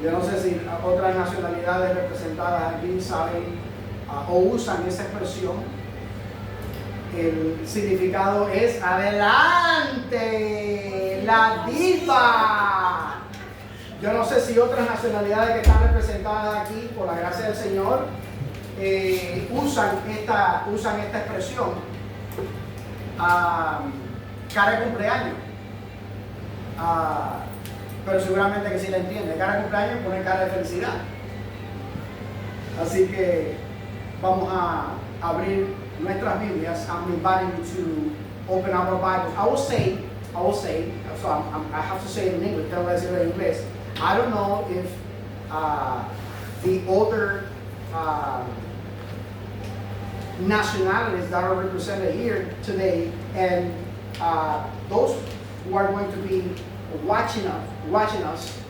Yo no sé si otras nacionalidades representadas aquí saben o usan esa expresión. El significado es adelante, la diva. Yo no sé si otras nacionalidades que están representadas aquí, por la gracia del Señor, usan esta expresión. Cara de cumpleaños. Pero seguramente que sí la entiende. Cara de cumpleaños pone cara de felicidad. Así que vamos a abrir nuestras Biblias. I'm inviting you to open our Bibles. I will say, so I have to say it in English, tengo que decirlo en inglés. I don't know if the other nationalities that are represented here today, and those who are going to be watching us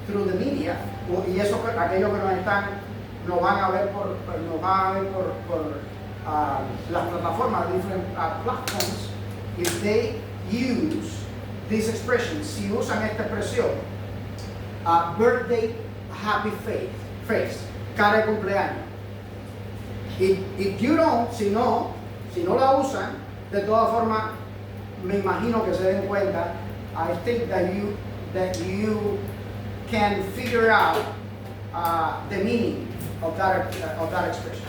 through the media, y eso aquellos que nos van a ver por las plataformas, different platforms, if they use this expression, si usan esta expresión, birthday happy face, cara de cumpleaños. If you don't, si no la usan, de todas formas, me imagino que se den cuenta. I think that you can figure out the meaning of that expression.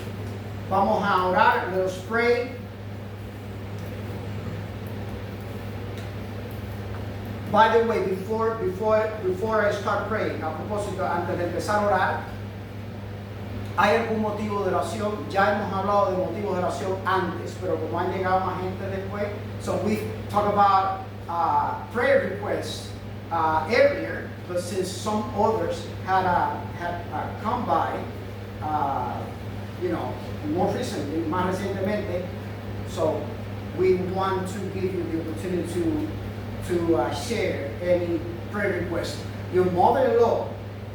Vamos a orar. Let us pray. By the way, before I start praying, a propósito, antes de empezar a orar, ¿hay algún motivo de oración? Ya hemos hablado de motivos de oración antes, pero como han llegado más gente después, so we talk about prayer requests earlier, but since some others had come by, more recently, más recientemente, so we want to give you the opportunity to share any prayer request. Your mother-in-law,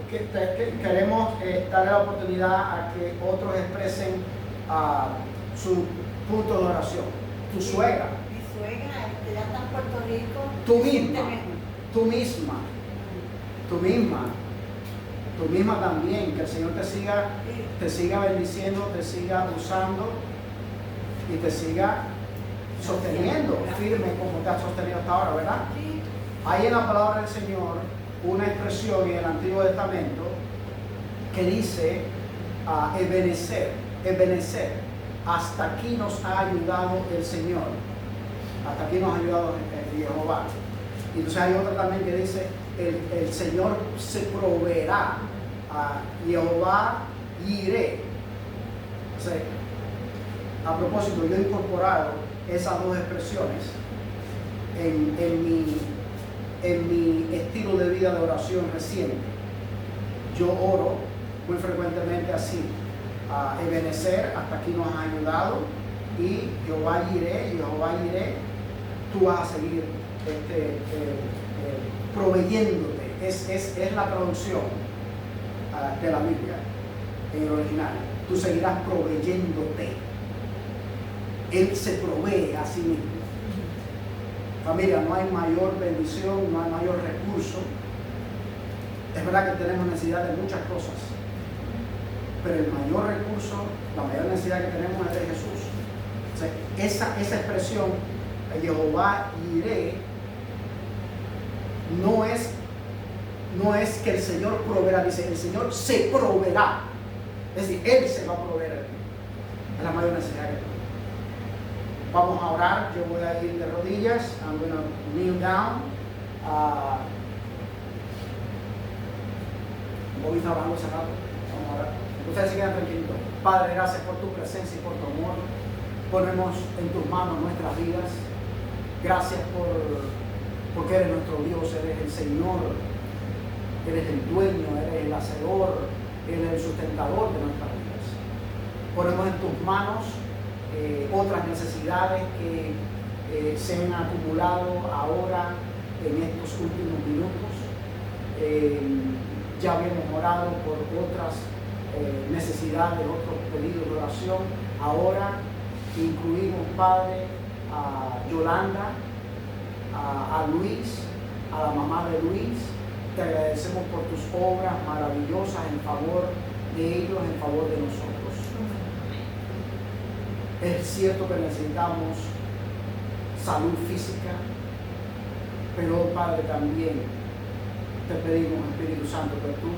queremos darle la oportunidad a que otros expresen su punto de oración. Tu suegra. Mi suegra, ya está en Puerto Rico. Tú misma también. Que el Señor te siga bendiciendo, te siga usando y te siga sosteniendo firme como te ha sostenido hasta ahora, ¿verdad? Sí. Hay en la palabra del Señor una expresión en el Antiguo Testamento que dice Ebenezer, hasta aquí nos ha ayudado el Señor, hasta aquí nos ha ayudado Jehová. Y entonces hay otra también que dice el Señor se proveerá, Jehová iré. O sea, a propósito, yo he incorporado esas dos expresiones en mi estilo de vida de oración reciente. Yo oro muy frecuentemente así: Ebenezer, hasta aquí nos ha ayudado, y Jehová iré, tú vas a seguir proveyéndote. Es la traducción de la Biblia en el original. Tú seguirás proveyéndote. Él se provee a sí mismo. Familia, no hay mayor bendición, no hay mayor recurso. Es verdad que tenemos necesidad de muchas cosas, pero el mayor recurso, la mayor necesidad que tenemos es de Jesús. O sea, esa expresión, Jehová iré, no es que el Señor proveerá, dice el Señor se proveerá. Es decir, Él se va a proveer. Es la mayor necesidad que tenemos. Vamos a orar. Yo voy a ir de rodillas. I'm going to kneel down. Hoy está hablando cerrado. Vamos a orar. Ustedes se quedan tranquilitos. Padre, gracias por tu presencia y por tu amor. Ponemos en tus manos nuestras vidas. Gracias porque eres nuestro Dios, eres el Señor, eres el dueño, eres el hacedor, eres el sustentador de nuestras vidas. Ponemos en tus manos otras necesidades que se han acumulado ahora en estos últimos minutos. Ya habíamos orado por otras necesidades, otros pedidos de oración. Ahora incluimos, Padre, a Yolanda, a Luis, a la mamá de Luis, Te agradecemos por tus obras maravillosas en favor de ellos, en favor de nosotros. Es cierto que necesitamos salud física, pero Padre, también te pedimos, Espíritu Santo, que tú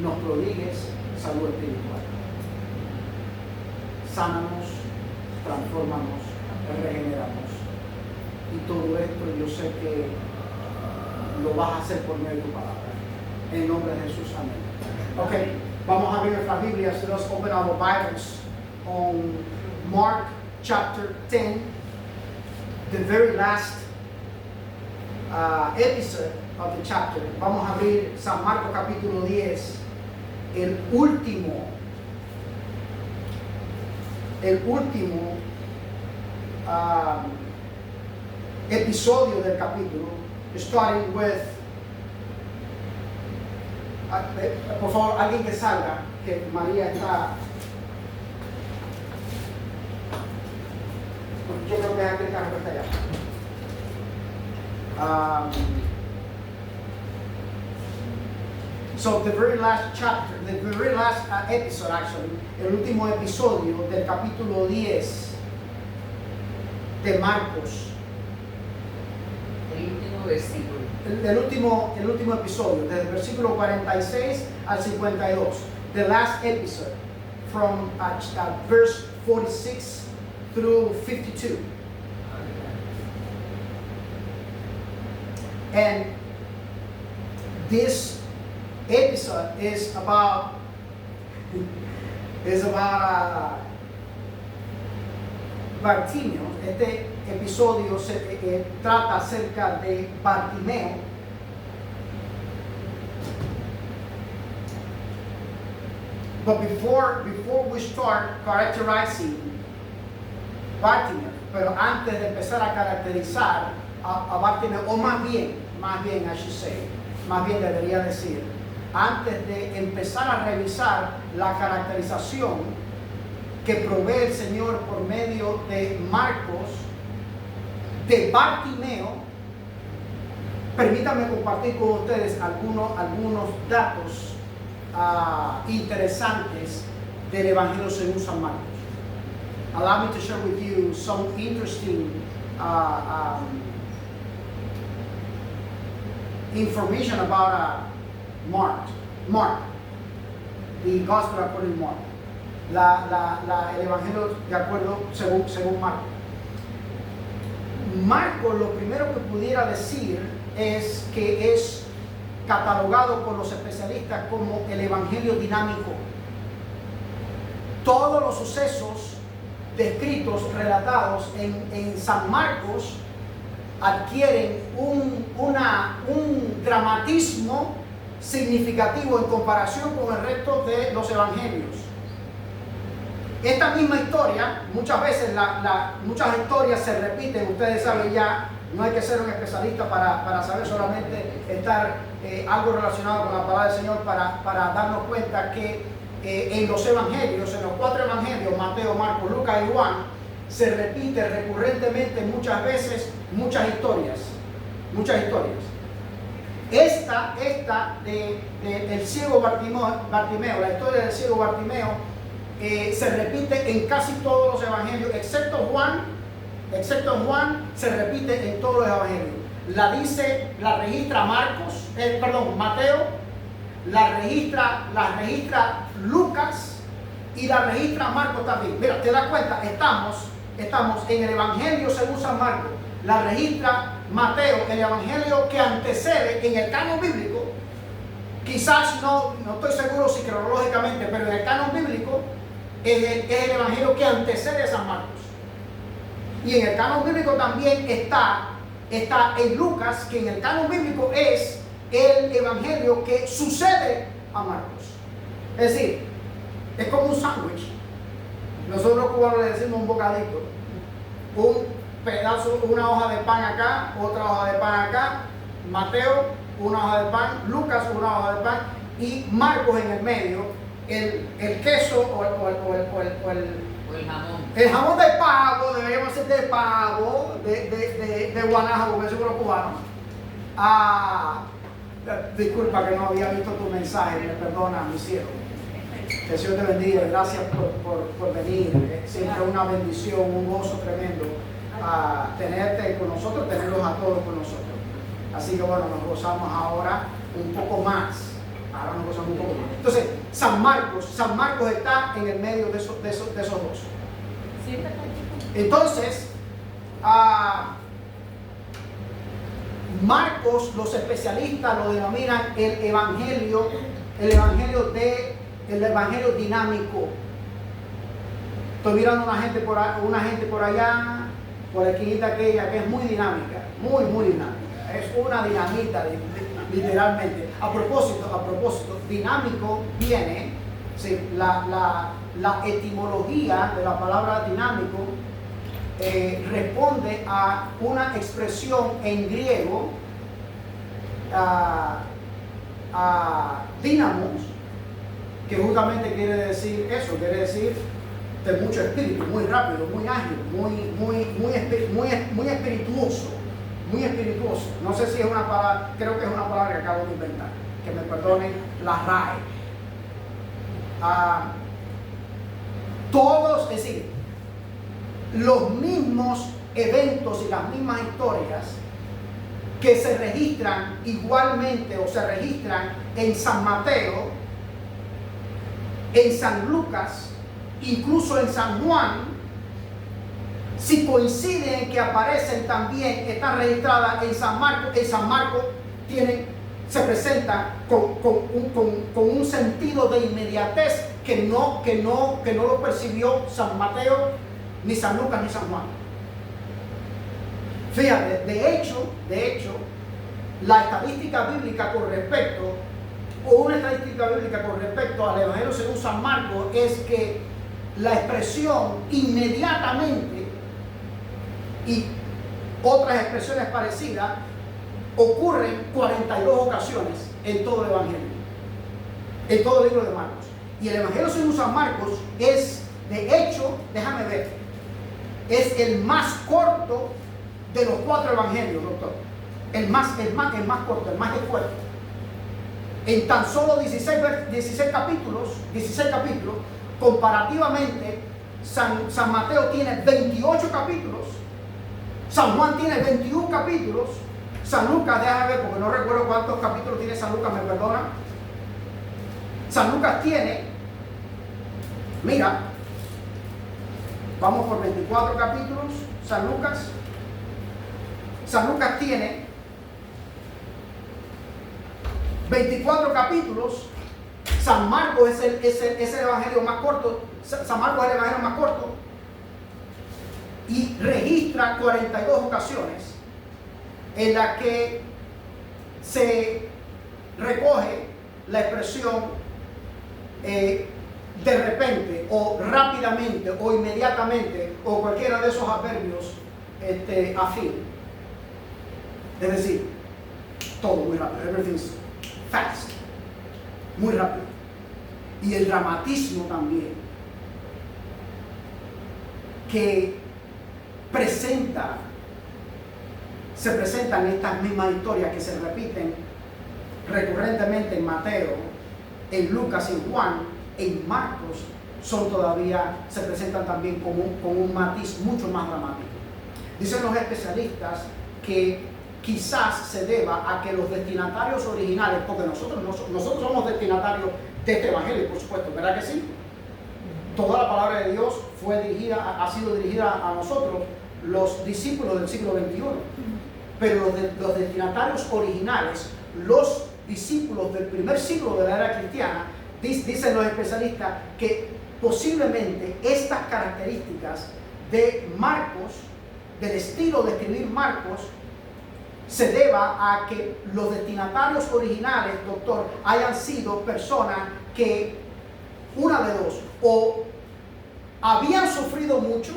nos prodigues salud espiritual. Sánanos, transfórmanos, regeneramos. Y todo esto yo sé que lo vas a hacer por medio de tu palabra. En el nombre de Jesús, amén. Ok, vamos a abrir nuestras Biblias. Let's open our Bibles on Mark chapter 10, the very last episode of the chapter. Vamos a abrir San Marcos capítulo 10, el último episodio del capítulo, starting with, por favor, alguien que salga, que María está, yo creo que es aquel carro que está allá. So the very last chapter, the very last episode actually, el último episodio del capítulo 10 de Marcos. El último versículo. El último episodio, desde el versículo 46 al 52. The last episode from verse 46 through 52. And this episode is about Bartimeo. Este episodio trata acerca de Bartimeo. But before we start characterizing Bartimeo, pero antes de empezar a caracterizar a Bartimeo, o más bien, I should say, más bien debería decir, antes de empezar a revisar la caracterización que provee el Señor por medio de Marcos, de Bartimeo, permítanme compartir con ustedes algunos datos interesantes del Evangelio según San Marcos. Allow me to share with you some interesting information about Mark, the Gospel according to Mark. El Evangelio de acuerdo según Marcos. Marcos, lo primero que pudiera decir es que es catalogado por los especialistas como el Evangelio dinámico. Todos los sucesos descritos, relatados en San Marcos adquieren un dramatismo significativo en comparación con el resto de los evangelios. Esta misma historia, muchas veces muchas historias se repiten, ustedes saben ya, no hay que ser un especialista para saber, solamente estar algo relacionado con la palabra del Señor para darnos cuenta que en los evangelios, en los 4 evangelios, Mateo, Marcos, Lucas y Juan, se repite recurrentemente muchas veces muchas historias. Esta del ciego Bartimeo, la historia del ciego Bartimeo, se repite en casi todos los evangelios, excepto Juan, se repite en todos los evangelios. La registra Mateo, la registra Lucas y la registra Marcos también. Mira, te das cuenta, estamos en el Evangelio según San Marcos, la registra Mateo, el Evangelio que antecede en el canon bíblico. Quizás no estoy seguro si cronológicamente, pero en el canon bíblico es el Evangelio que antecede a San Marcos. Y en el canon bíblico también está en Lucas, que en el canon bíblico es el Evangelio que sucede a Marcos. Es decir, es como un sándwich. Nosotros cubanos le decimos un bocadito. Un pedazo, una hoja de pan acá, otra hoja de pan acá. Mateo, una hoja de pan. Lucas, una hoja de pan. Y Marcos en el medio. El queso o el jamón. El jamón de pavo, deberíamos ser de pavo, de Guanaja, porque es un cubano. Disculpa que no había visto tu mensaje, me perdona, mi cielo. Que el Señor te bendiga, gracias por venir. Es siempre una bendición, un gozo tremendo tenerte con nosotros, tenerlos a todos con nosotros. Así que bueno, nos gozamos ahora un poco más. Ahora nos gozamos un poco más. Entonces, San Marcos está en el medio de esos dos. Entonces, Marcos, los especialistas lo denominan el evangelio dinámico. Estoy mirando una gente por allá, por la esquinita aquella, que es muy dinámica, muy dinámica. Es una dinamita, literalmente. A propósito, dinámico viene, sí, la etimología de la palabra dinámico responde a una expresión en griego, dynamos, que justamente quiere decir eso, quiere decir de mucho espíritu, muy rápido, muy ágil, muy espirituoso, muy espirituoso. No sé si es una palabra, creo que es una palabra que acabo de inventar, que me perdonen la RAE. Todos, es decir, los mismos eventos y las mismas historias que se registran igualmente o se registran en San Mateo, en San Lucas, incluso en San Juan, si coinciden en que aparecen también, están registradas en San Marcos se presentan con un sentido de inmediatez que no lo percibió San Mateo, ni San Lucas, ni San Juan. Fíjate, de hecho, la estadística bíblica con respecto al Evangelio según San Marcos es que la expresión inmediatamente y otras expresiones parecidas ocurren 42 ocasiones en todo el Evangelio, en todo el libro de Marcos. Y el Evangelio según San Marcos es, de hecho, déjame ver, es el más corto de los 4 evangelios, doctor. El más corto, el más esfuerzo. En tan solo 16 capítulos, comparativamente, San Mateo tiene 28 capítulos, San Juan tiene 21 capítulos, San Lucas, déjame ver porque no recuerdo cuántos capítulos tiene San Lucas, me perdona. San Lucas tiene, mira, vamos por 24 capítulos, San Lucas tiene 24 capítulos. San Marcos es el evangelio más corto. San Marcos es el evangelio más corto y registra 42 ocasiones en las que se recoge la expresión de repente o rápidamente o inmediatamente o cualquiera de esos adverbios afín. Es decir, todo muy rápido, everything's fast, muy rápido. Y el dramatismo también, que se presentan estas mismas historias que se repiten recurrentemente en Mateo, en Lucas, en Juan, en Marcos, se presentan también con un matiz mucho más dramático. Dicen los especialistas que quizás se deba a que los destinatarios originales, porque nosotros somos destinatarios de este evangelio, por supuesto, ¿verdad que sí? Toda la palabra de Dios ha sido dirigida a nosotros, los discípulos del siglo XXI. Pero los destinatarios originales, los discípulos del primer siglo de la era cristiana, dicen los especialistas que posiblemente estas características de Marcos, del estilo de escribir Marcos, se deba a que los destinatarios originales, doctor, hayan sido personas que, una de dos, o habían sufrido mucho,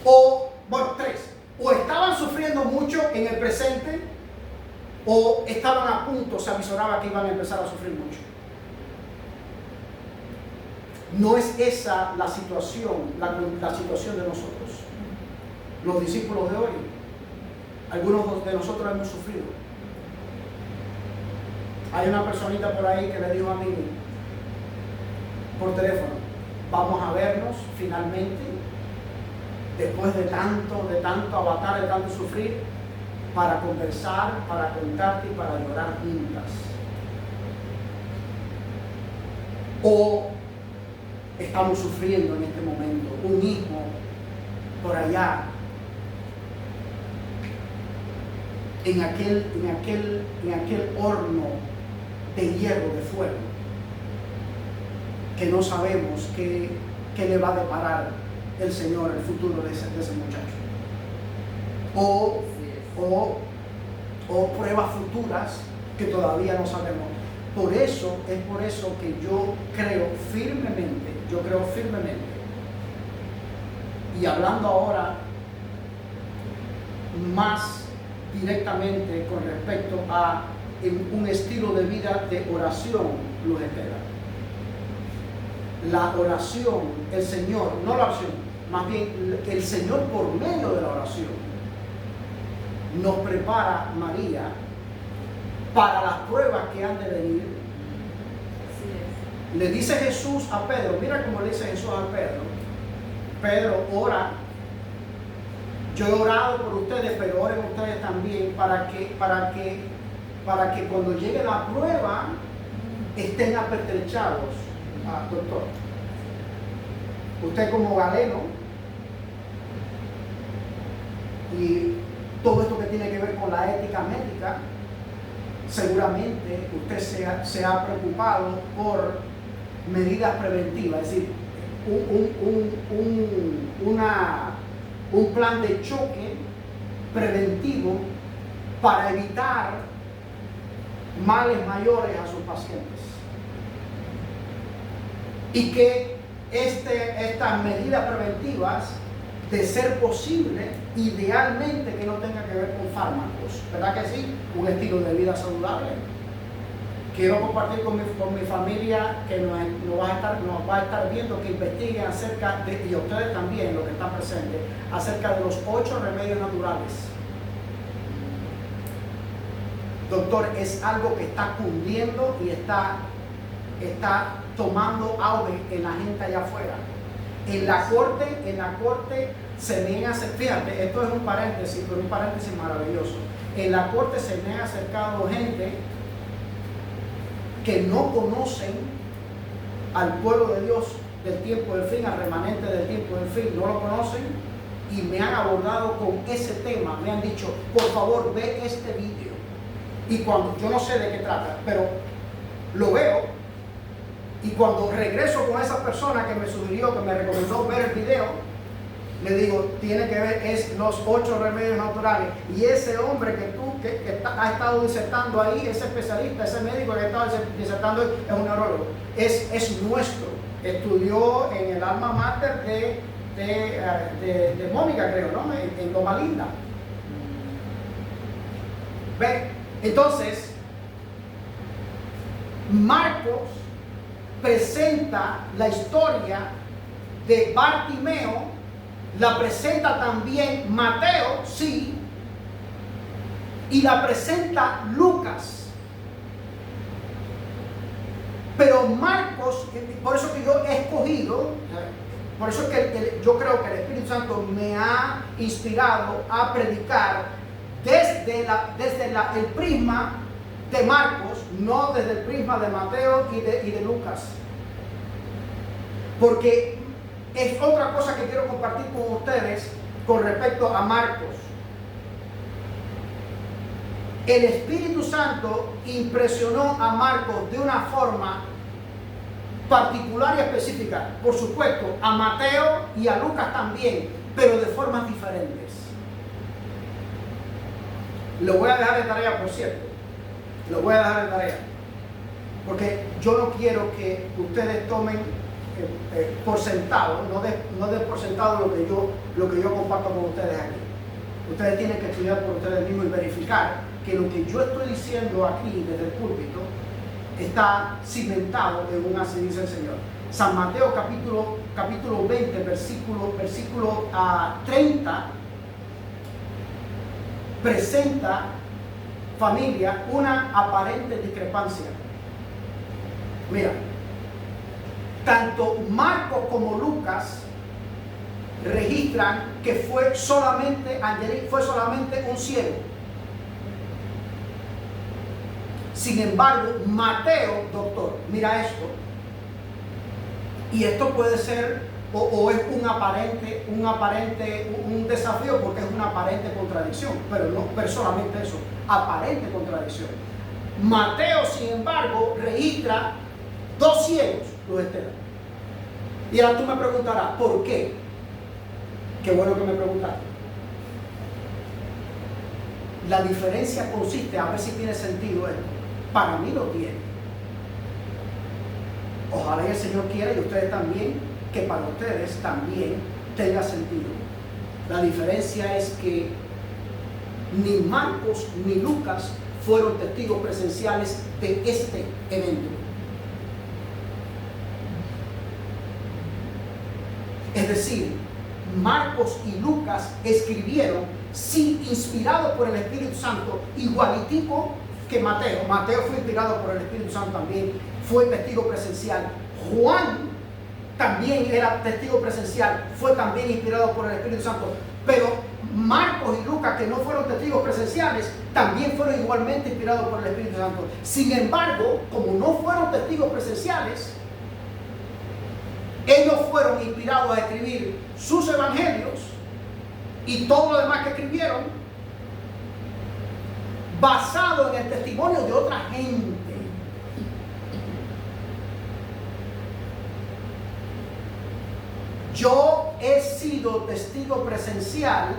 o, bueno, tres, o estaban sufriendo mucho en el presente, o estaban a punto, se avisoraba que iban a empezar a sufrir mucho. No es esa la situación, la situación de nosotros, los discípulos de hoy. Algunos de nosotros hemos sufrido. Hay una personita por ahí que le dijo a mí por teléfono, vamos a vernos finalmente, después de tanto avatar, de tanto sufrir, para conversar, para contarte y para llorar juntas. O estamos sufriendo en este momento un hijo por allá, en aquel horno de hierro, de fuego, que no sabemos qué le va a deparar el Señor, el futuro de ese muchacho. O pruebas futuras que todavía no sabemos. Es por eso que yo creo firmemente, y hablando ahora más directamente con respecto a un estilo de vida de oración, Luz Estela. La oración, el Señor, no la oración, más bien el Señor por medio de la oración nos prepara, María, para las pruebas que han de venir. Así es. Le dice Jesús a Pedro, mira cómo le dice Jesús a Pedro, Pedro, ora, yo he orado por ustedes, pero oren ustedes también para que cuando llegue la prueba estén apertrechados. Doctor, usted como galeno y todo esto que tiene que ver con la ética médica, seguramente usted se ha preocupado por medidas preventivas, es decir, un plan de choque preventivo para evitar males mayores a sus pacientes. Y que estas medidas preventivas, de ser posible, idealmente que no tenga que ver con fármacos, ¿verdad que sí? Un estilo de vida saludable. Quiero compartir con mi familia que nos va a estar viendo, que investiguen acerca de, y ustedes también, los que están presentes, acerca de los 8 remedios naturales. Doctor, es algo que está cundiendo y está tomando auge en la gente allá afuera. En la corte se me han acercado, fíjate, esto es un paréntesis, pero un paréntesis maravilloso. En la corte se me han acercado gente que no conocen al pueblo de Dios del tiempo del fin, al remanente del tiempo del fin, no lo conocen, y me han abordado con ese tema, me han dicho, por favor, ve este vídeo. Y cuando, yo no sé de qué trata, pero lo veo. Y cuando regreso con esa persona que me sugirió, que me recomendó ver el video, le digo, tiene que ver, es los 8 remedios naturales. Y ese hombre que ha estado disertando ahí, ese especialista, ese médico que ha estado disertando, es un neurólogo. Es nuestro. Estudió en el alma mater de Mónica, creo, ¿no? En Loma Linda. ¿Ve? Entonces, Marcos presenta la historia de Bartimeo, la presenta también Mateo, sí, y la presenta Lucas. Pero Marcos, por eso que yo he escogido, por eso que yo creo que el Espíritu Santo me ha inspirado a predicar desde el prisma de Marcos, no desde el prisma de Mateo y de Lucas. Porque es otra cosa que quiero compartir con ustedes con respecto a Marcos. El Espíritu Santo impresionó a Marcos de una forma particular y específica. Por supuesto, a Mateo y a Lucas también, pero de formas diferentes. Lo voy a dejar de tarea, por cierto. Lo voy a dejar de tarea. Porque yo no quiero que ustedes tomen por sentado, no de por sentado lo que yo comparto con ustedes aquí. Ustedes tienen que estudiar por ustedes mismos y verificar que lo que yo estoy diciendo aquí desde el púlpito está cimentado en una así dice el Señor. San Mateo capítulo 20, versículo 30, presenta familia una aparente discrepancia. Mira, tanto Marcos como Lucas registran que fue solamente un ciego. Sin embargo, Mateo, doctor, mira esto, y esto puede ser o es un desafío porque es una aparente contradicción, pero solamente eso, aparente contradicción. Mateo, sin embargo, registra 2 ciegos, Luz Estela. Y ahora tú me preguntarás, ¿por qué? Qué bueno que me preguntaste. La diferencia consiste, a ver si tiene sentido esto. Para mí lo tiene. Ojalá y el Señor quiera y ustedes también, que para ustedes también tenga sentido. La diferencia es que ni Marcos ni Lucas fueron testigos presenciales de este evento. Es decir, Marcos y Lucas escribieron, sí, inspirados por el Espíritu Santo, igualitico que Mateo. Mateo fue inspirado por el Espíritu Santo también, fue testigo presencial. Juan también era testigo presencial, fue también inspirado por el Espíritu Santo. Pero Marcos y Lucas, que no fueron testigos presenciales, también fueron igualmente inspirados por el Espíritu Santo. Sin embargo, como no fueron testigos presenciales, ellos fueron inspirados a escribir sus evangelios y todo lo demás que escribieron basado en el testimonio de otra gente. Yo he sido testigo presencial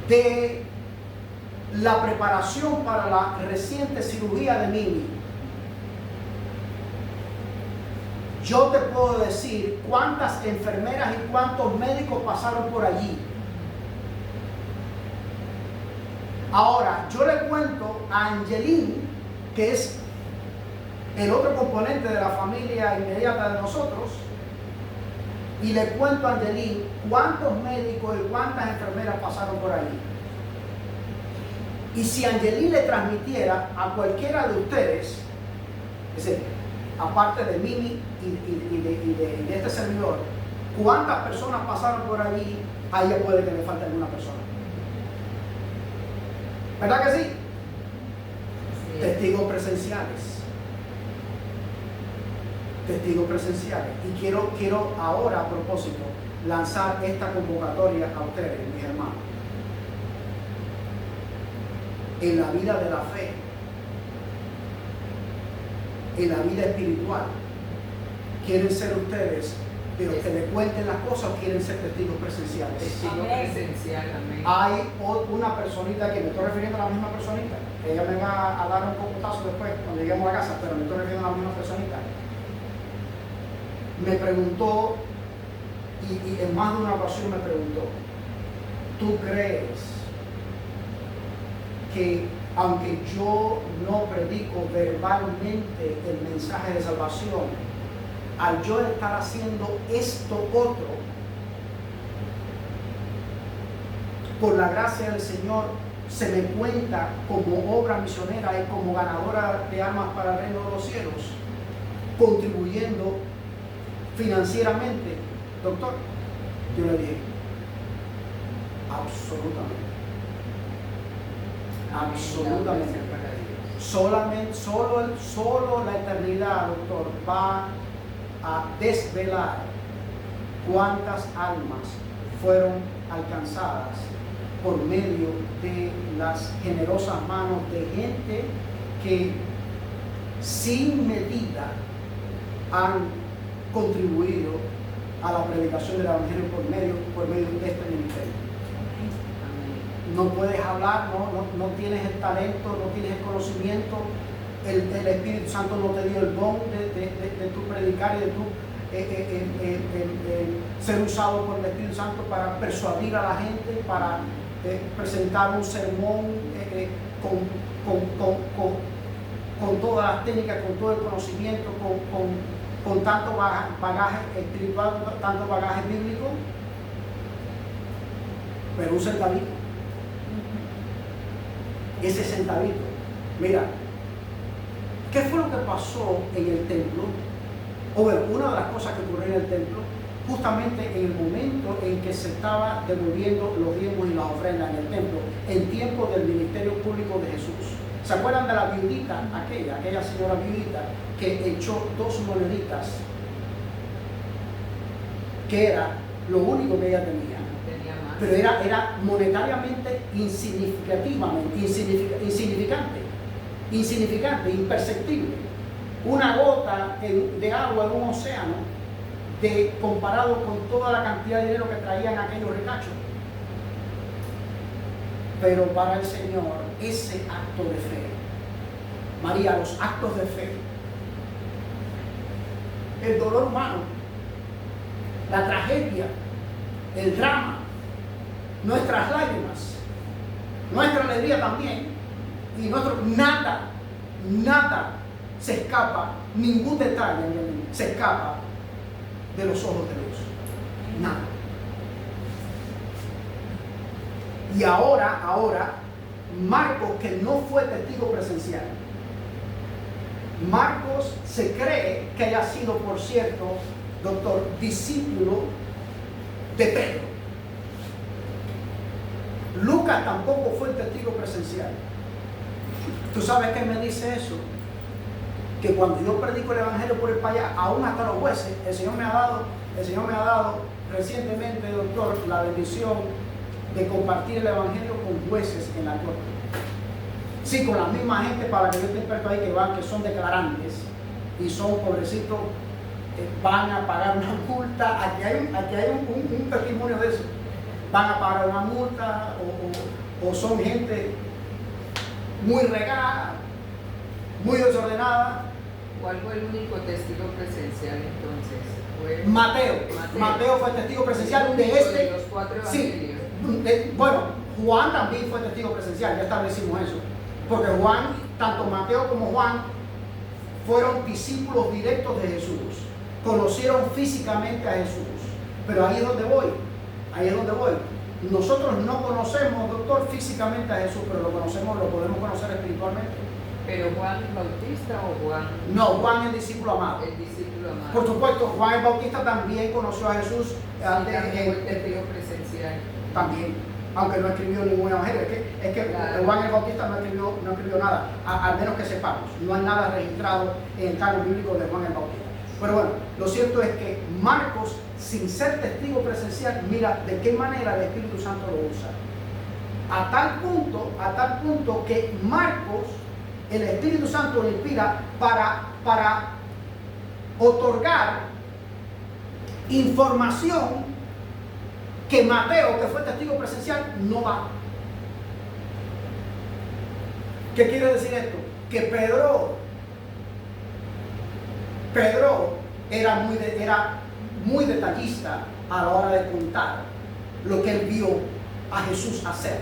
de la preparación para la reciente cirugía de Mimi. Yo te puedo decir cuántas enfermeras y cuántos médicos pasaron por allí. Ahora, yo le cuento a Angelín, que es el otro componente de la familia inmediata de nosotros, y le cuento a Angelín cuántos médicos y cuántas enfermeras pasaron por allí. Y si Angelín le transmitiera a cualquiera de ustedes, es decir, aparte de Mimi y de este servidor, cuántas personas pasaron por allí, a ella puede que le falte alguna persona. ¿Verdad que sí? Sí. Testigos presenciales. Testigos presenciales. Y quiero ahora, a propósito, lanzar esta convocatoria a ustedes, mis hermanos. En la vida de la fe, en la vida espiritual, ¿quieren ser ustedes de los que le cuenten las cosas o quieren ser testigos presenciales? Testigo presencial, amén. Hay una personita, que me estoy refiriendo a la misma personita, ella me va a dar un cocotazo después cuando lleguemos a la casa, pero me estoy refiriendo a la misma personita. Me preguntó, y en más de una ocasión me preguntó, ¿tú crees que aunque yo no predico verbalmente el mensaje de salvación, al yo estar haciendo esto otro, por la gracia del Señor, se me cuenta como obra misionera y como ganadora de almas para el reino de los cielos, contribuyendo financieramente? Doctor, yo le dije, absolutamente. Absolutamente. Solo la eternidad, doctor, va a desvelar cuántas almas fueron alcanzadas por medio de las generosas manos de gente que sin medida han contribuido a la predicación del Evangelio por medio de este ministerio. No puedes hablar, no tienes el talento, no tienes el conocimiento, el Espíritu Santo no te dio el don de tu predicar y de tu ser usado por el Espíritu Santo para persuadir a la gente, para presentar un sermón con todas las técnicas, con todo el conocimiento, con tanto bagaje espiritual, tanto bagaje bíblico, pero un centavito. ese centavito. Mira, ¿qué fue lo que pasó en el templo? O bueno, una de las cosas que ocurrió en el templo, justamente en el momento en que se estaba devolviendo los diezmos y las ofrendas en el templo, en tiempo del ministerio público de Jesús. ¿Se acuerdan de la viudita, aquella señora viudita que echó 2 moneditas, que era lo único que ella tenía? Tenía más. Pero era monetariamente insignificante, imperceptible. Una gota de agua en un océano comparado con toda la cantidad de dinero que traían aquellos ricachos. Pero para el Señor, ese acto de fe, María, los actos de fe, el dolor humano, la tragedia, el drama, nuestras lágrimas, nuestra alegría también, y nada se escapa, ningún detalle se escapa de los ojos de Dios. Nada. Y ahora, Marcos, que no fue testigo presencial, Marcos se cree que haya sido, por cierto, doctor, discípulo de Pedro. Lucas tampoco fue testigo presencial. ¿Tú sabes qué me dice eso? Que cuando yo predico el evangelio por el para allá, aún hasta los jueces, el Señor me ha dado recientemente, doctor, la bendición de compartir el evangelio con jueces en la corte. Sí, con la misma gente para que yo te experto ahí que son declarantes y son pobrecitos, van a pagar una multa. Aquí hay un testimonio de eso. Van a pagar una multa o son gente muy regada, muy desordenada. ¿Cuál fue el único testigo presencial entonces? ¿Fue Mateo fue testigo presencial de de los 4 evangelios? Sí, bueno, Juan también fue testigo presencial, ya establecimos eso. Porque Juan, tanto Mateo como Juan, fueron discípulos directos de Jesús. Conocieron físicamente a Jesús. Pero ahí es donde voy. Nosotros no conocemos, doctor, físicamente a Jesús, pero lo podemos conocer espiritualmente. ¿Pero Juan Bautista o Juan? No, Juan es discípulo amado. El discípulo amado. Por supuesto, Juan el Bautista también conoció a Jesús. También fue testigo presencial. También, aunque no escribió ningún evangelio. Es que Claro. Juan el Bautista no escribió nada, al menos que sepamos. No hay nada registrado en el canon bíblico de Juan el Bautista. Pero bueno, lo cierto es que Marcos, sin ser testigo presencial, mira de qué manera el Espíritu Santo lo usa. A tal punto que Marcos, el Espíritu Santo le inspira para otorgar información que Mateo, que fue testigo presencial, no da. ¿Qué quiere decir esto? Que Pedro era muy detallista a la hora de contar lo que él vio a Jesús hacer.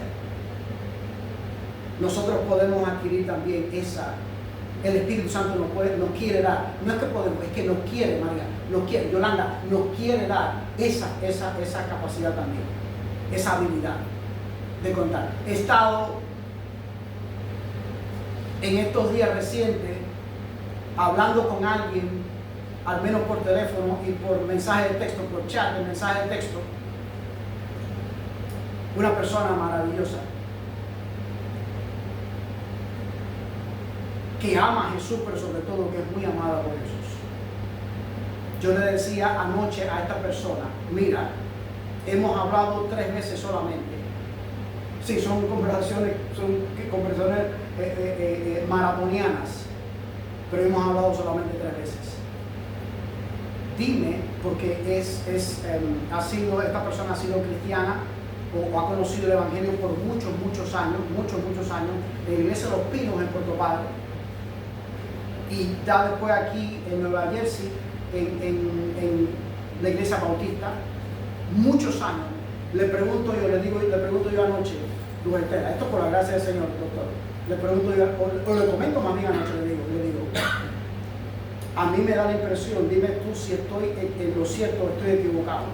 Nosotros podemos adquirir también el Espíritu Santo nos quiere dar, no es que podemos, es que nos quiere, María, Yolanda, nos quiere dar esa capacidad también, esa habilidad de contar. He estado en estos días recientes hablando con alguien, al menos por teléfono y por mensaje de texto, por chat de mensaje de texto, una persona maravillosa que ama a Jesús, pero sobre todo que es muy amada por Jesús. Yo le decía anoche a esta persona, mira, hemos hablado 3 veces solamente. Sí, son conversaciones maratonianas, pero hemos hablado solamente 3 veces. Dime, porque esta persona ha sido cristiana o ha conocido el evangelio por muchos años, en la iglesia de Los Pinos en Puerto Padre, y ya después aquí en Nueva Jersey, en la iglesia bautista, muchos años. Le pregunto yo anoche, Luz Estela, esto por la gracia del Señor, doctor, le pregunto yo, o le comento más bien anoche, le digo, a mí me da la impresión, dime tú si estoy en lo cierto o estoy equivocado,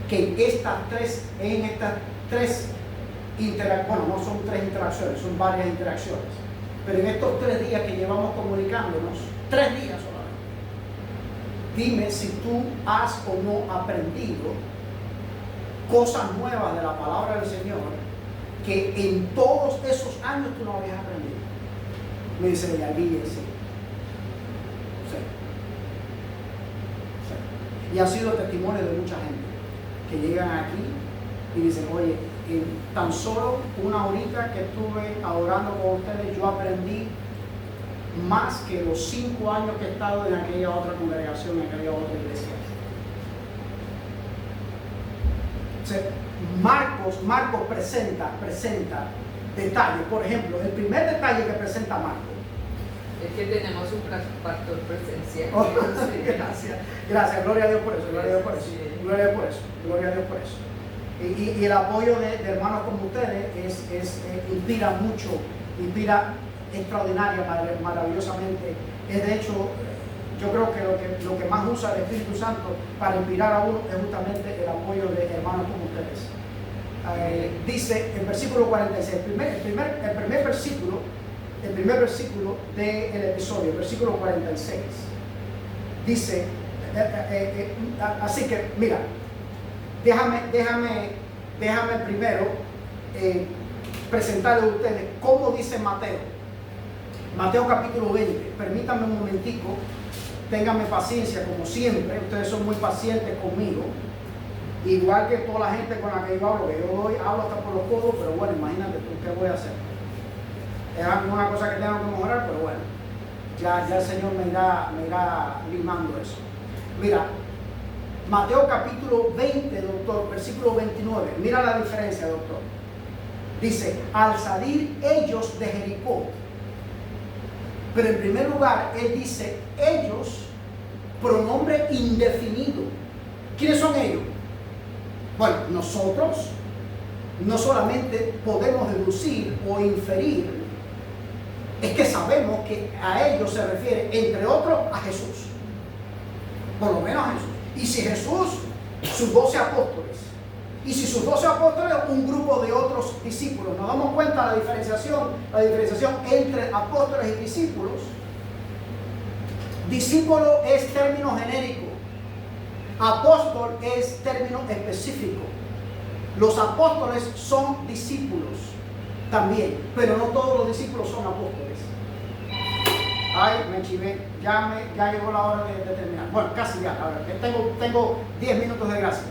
que en estas tres bueno, no son 3 interacciones, son varias interacciones. Pero en estos 3 días que llevamos comunicándonos, 3 días solamente, dime si tú has o no aprendido cosas nuevas de la palabra del Señor que en todos esos años tú no habías aprendido. Me dice ella, sí. Y ha sido testimonio de mucha gente que llegan aquí y dicen, oye, en tan solo una horita que estuve adorando con ustedes, yo aprendí más que los 5 años que he estado en aquella otra congregación, en aquella otra iglesia. O sea, Marcos presenta detalles. Por ejemplo, el primer detalle que presenta Marcos. Es que tenemos un pastor presencial. Oh, gracias, gloria a Dios por eso, gloria a Dios por eso, Sí. gloria a Dios por eso, gloria a Dios por eso. Y el apoyo de hermanos como ustedes inspira mucho, inspira maravillosamente. Es de hecho, yo creo que lo que más usa el Espíritu Santo para inspirar a uno es justamente el apoyo de hermanos como ustedes. Dice en versículo 46, el primer versículo del episodio, el versículo 46, dice, así que mira, déjame primero presentarle a ustedes cómo dice Mateo capítulo 20. Permítanme un momentico, ténganme paciencia como siempre, ustedes son muy pacientes conmigo, igual que toda la gente con la que yo hablo, hablo hasta por los codos, pero bueno, imagínate tú, ¿qué voy a hacer? Es una cosa que tengo que mejorar, pero bueno, ya el Señor me irá limando eso. Mira, Mateo capítulo 20, doctor, versículo 29. Mira la diferencia, doctor. Dice, al salir ellos de Jericó. Pero en primer lugar, él dice, ellos, pronombre indefinido. ¿Quiénes son ellos? Bueno, nosotros no solamente podemos deducir o inferir, es que sabemos que a ellos se refiere, entre otros, a Jesús. Por lo menos a Jesús. Y si Jesús, sus 12 apóstoles. Y si sus 12 apóstoles, un grupo de otros discípulos. Nos damos cuenta de la diferenciación entre apóstoles y discípulos. Discípulo es término genérico. Apóstol es término específico. Los apóstoles son discípulos también, pero no todos los discípulos son apóstoles. Ay, me chivé, ya llegó la hora de terminar. Bueno, casi ya, a ver, tengo 10 minutos de gracia.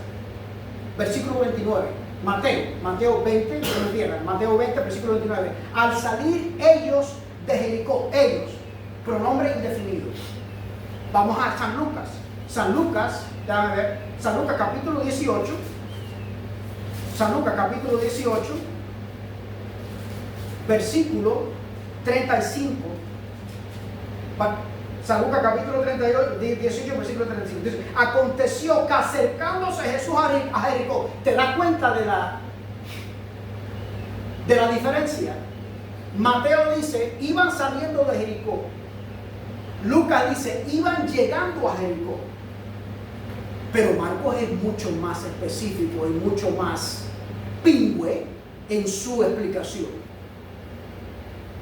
Versículo 29, Mateo 20, no me pierdan, Mateo 20, versículo 29. Al salir ellos de Jericó, ellos, pronombre indefinido. Vamos a San Lucas, déjame ver, San Lucas capítulo 18, versículo 35. San Lucas capítulo 18, versículo 35. Dice, aconteció que acercándose Jesús a Jericó. ¿Te das cuenta de la diferencia? Mateo dice, iban saliendo de Jericó. Lucas dice, iban llegando a Jericó. Pero Marcos es mucho más específico y mucho más pingüe en su explicación.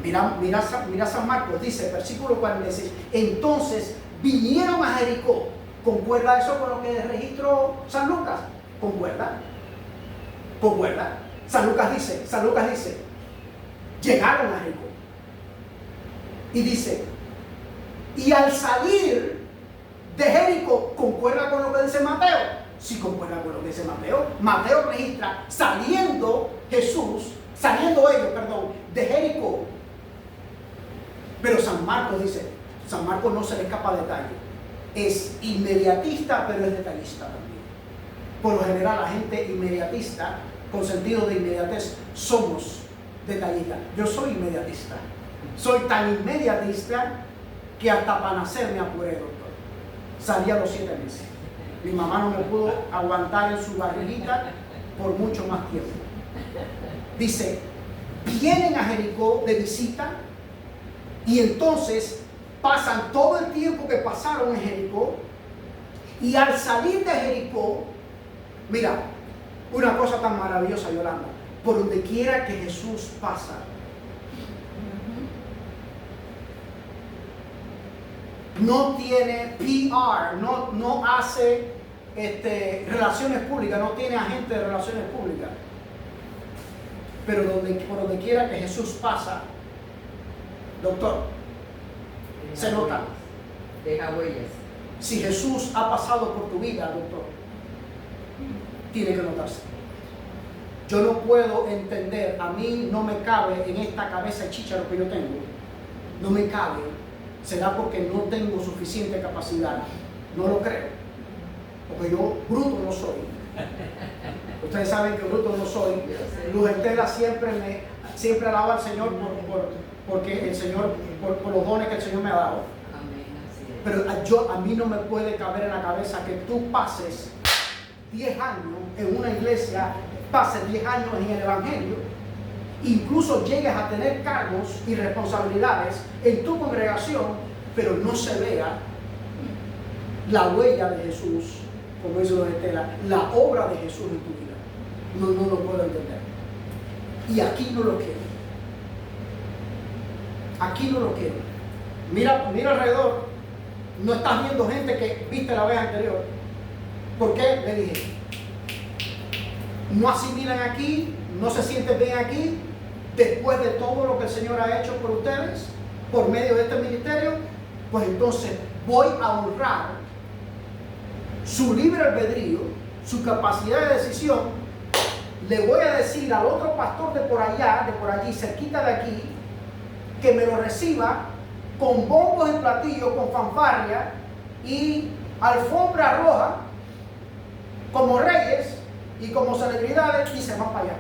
Mira San Marcos, dice, versículo 46, entonces vinieron a Jericó. ¿Concuerda eso con lo que registró San Lucas? ¿Concuerda? San Lucas dice, llegaron a Jericó. Y dice, y al salir de Jericó, ¿concuerda con lo que dice Mateo? Sí, concuerda con lo que dice Mateo. Mateo registra saliendo ellos, de Jericó. Pero San Marcos no se le escapa detalle. Es inmediatista, pero es detallista también. Por lo general, la gente inmediatista, con sentido de inmediatez, somos detallistas. Yo soy inmediatista. Soy tan inmediatista que hasta para nacer me apuré, doctor. Salí a los 7 meses. Mi mamá no me pudo aguantar en su barriguita por mucho más tiempo. Dice, vienen a Jericó de visita. Y entonces pasan todo el tiempo que pasaron en Jericó. Y al salir de Jericó, mira, una cosa tan maravillosa, Yolanda. por donde quiera que Jesús pasa. No tiene PR, no hace relaciones públicas, no tiene agente de relaciones públicas. Pero por donde quiera que Jesús pasa, doctor, se nota. Deja huellas. Si Jesús ha pasado por tu vida, doctor, tiene que notarse. Yo no puedo entender, a mí no me cabe en esta cabeza chícharo que yo tengo, no me cabe. ¿Será porque no tengo suficiente capacidad? No lo creo. Porque yo bruto no soy. Ustedes saben que bruto no soy. Luz Estela siempre alaba al Señor porque el Señor, por los dones que el Señor me ha dado. Amén, así es. Pero a mí no me puede caber en la cabeza que tú pases 10 años en una iglesia, pases 10 años en el Evangelio, incluso llegues a tener cargos y responsabilidades en tu congregación, pero no se vea la huella de Jesús, como dice Luz Estela, la obra de Jesús en tu vida. No lo puedo entender. Y aquí no lo quiero. Aquí no lo quiero. Mira alrededor. No estás viendo gente que viste la vez anterior. ¿Por qué? Le dije. No asimilan aquí, no se sienten bien aquí, después de todo lo que el Señor ha hecho por ustedes, por medio de este ministerio, pues entonces voy a honrar su libre albedrío, su capacidad de decisión. Le voy a decir al otro pastor de por allá, de por allí, cerquita de aquí, que me lo reciba con bombos en platillo, con fanfarria y alfombra roja, como reyes y como celebridades, y se van para allá.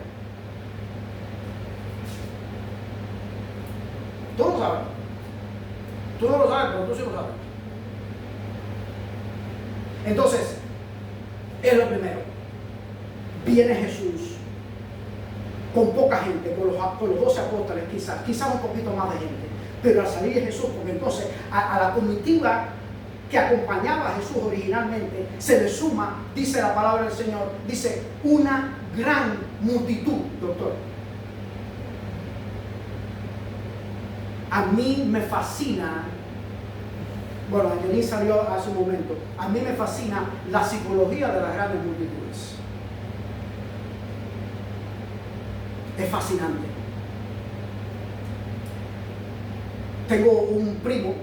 Tú lo sabes. Tú no lo sabes, pero tú sí lo sabes. Entonces, es lo primero. Viene Jesús con poca gente, con los 12 apóstoles, quizás un poquito más de gente. Pero al salir de Jesús, porque entonces a la comitiva que acompañaba a Jesús originalmente, se le suma, dice la palabra del Señor, dice una gran multitud, doctor. A mí me fascina, bueno, Angelín salió hace un momento, a mí me fascina la psicología de las grandes multitudes. Es fascinante. Tengo un primo,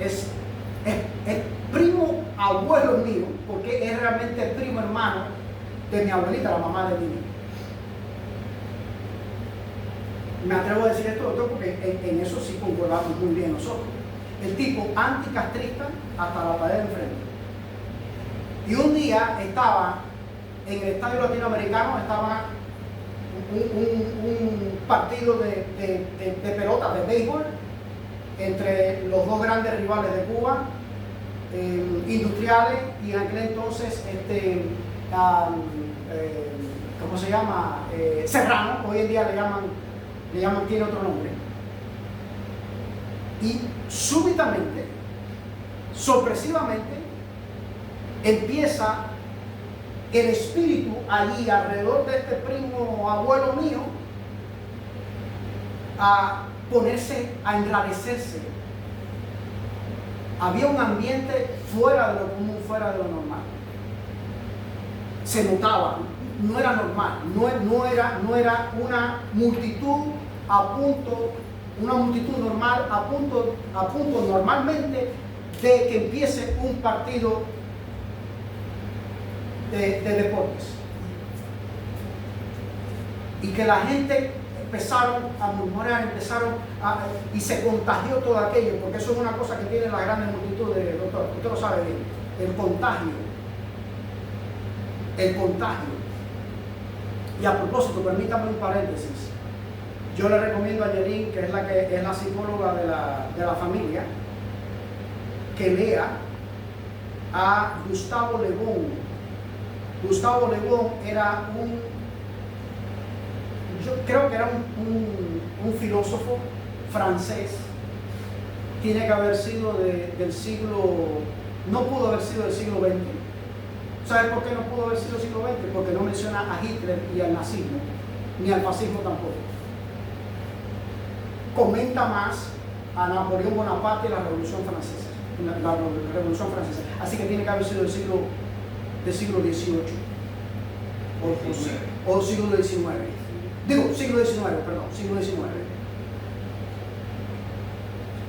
es primo abuelo mío, porque es realmente primo hermano de mi abuelita, la mamá de mi hijo. Me atrevo a decir esto, doctor, porque en eso sí concordamos muy bien nosotros. El tipo anticastrista hasta la pared de enfrente. Y un día estaba en el estadio latinoamericano, estaba un partido de pelota, de béisbol, entre los dos grandes rivales de Cuba, Industriales, y en aquel entonces ¿cómo se llama? Serrano. Hoy en día le llaman, tiene otro nombre. Y súbitamente, sorpresivamente, empieza el espíritu allí alrededor de este primo abuelo mío a ponerse, a enrarecerse. Había un ambiente fuera de lo común, fuera de lo normal. Se notaba, no era normal, no era una multitud a punto, una multitud normal a punto normalmente de que empiece un partido de deportes. Y que la gente empezaron a murmurar, y se contagió todo aquello, porque eso es una cosa que tiene la gran multitud de doctor. Usted lo sabe bien, el contagio. Y a propósito, permítame un paréntesis. Yo le recomiendo a Yerin, que es la psicóloga de la familia, que lea a Gustavo Le Bon. Gustavo Le Bon era yo creo que era un filósofo francés. Tiene que haber sido del siglo, no pudo haber sido del siglo XX. ¿Sabes por qué no pudo haber sido del siglo XX? Porque no menciona a Hitler y al nazismo. ni al fascismo tampoco. Comenta más a Napoleón Bonaparte y la Revolución Francesa. La Revolución Francesa. Así que tiene que haber sido del siglo XVIII o siglo XIX. Digo, siglo XIX, perdón, siglo XIX.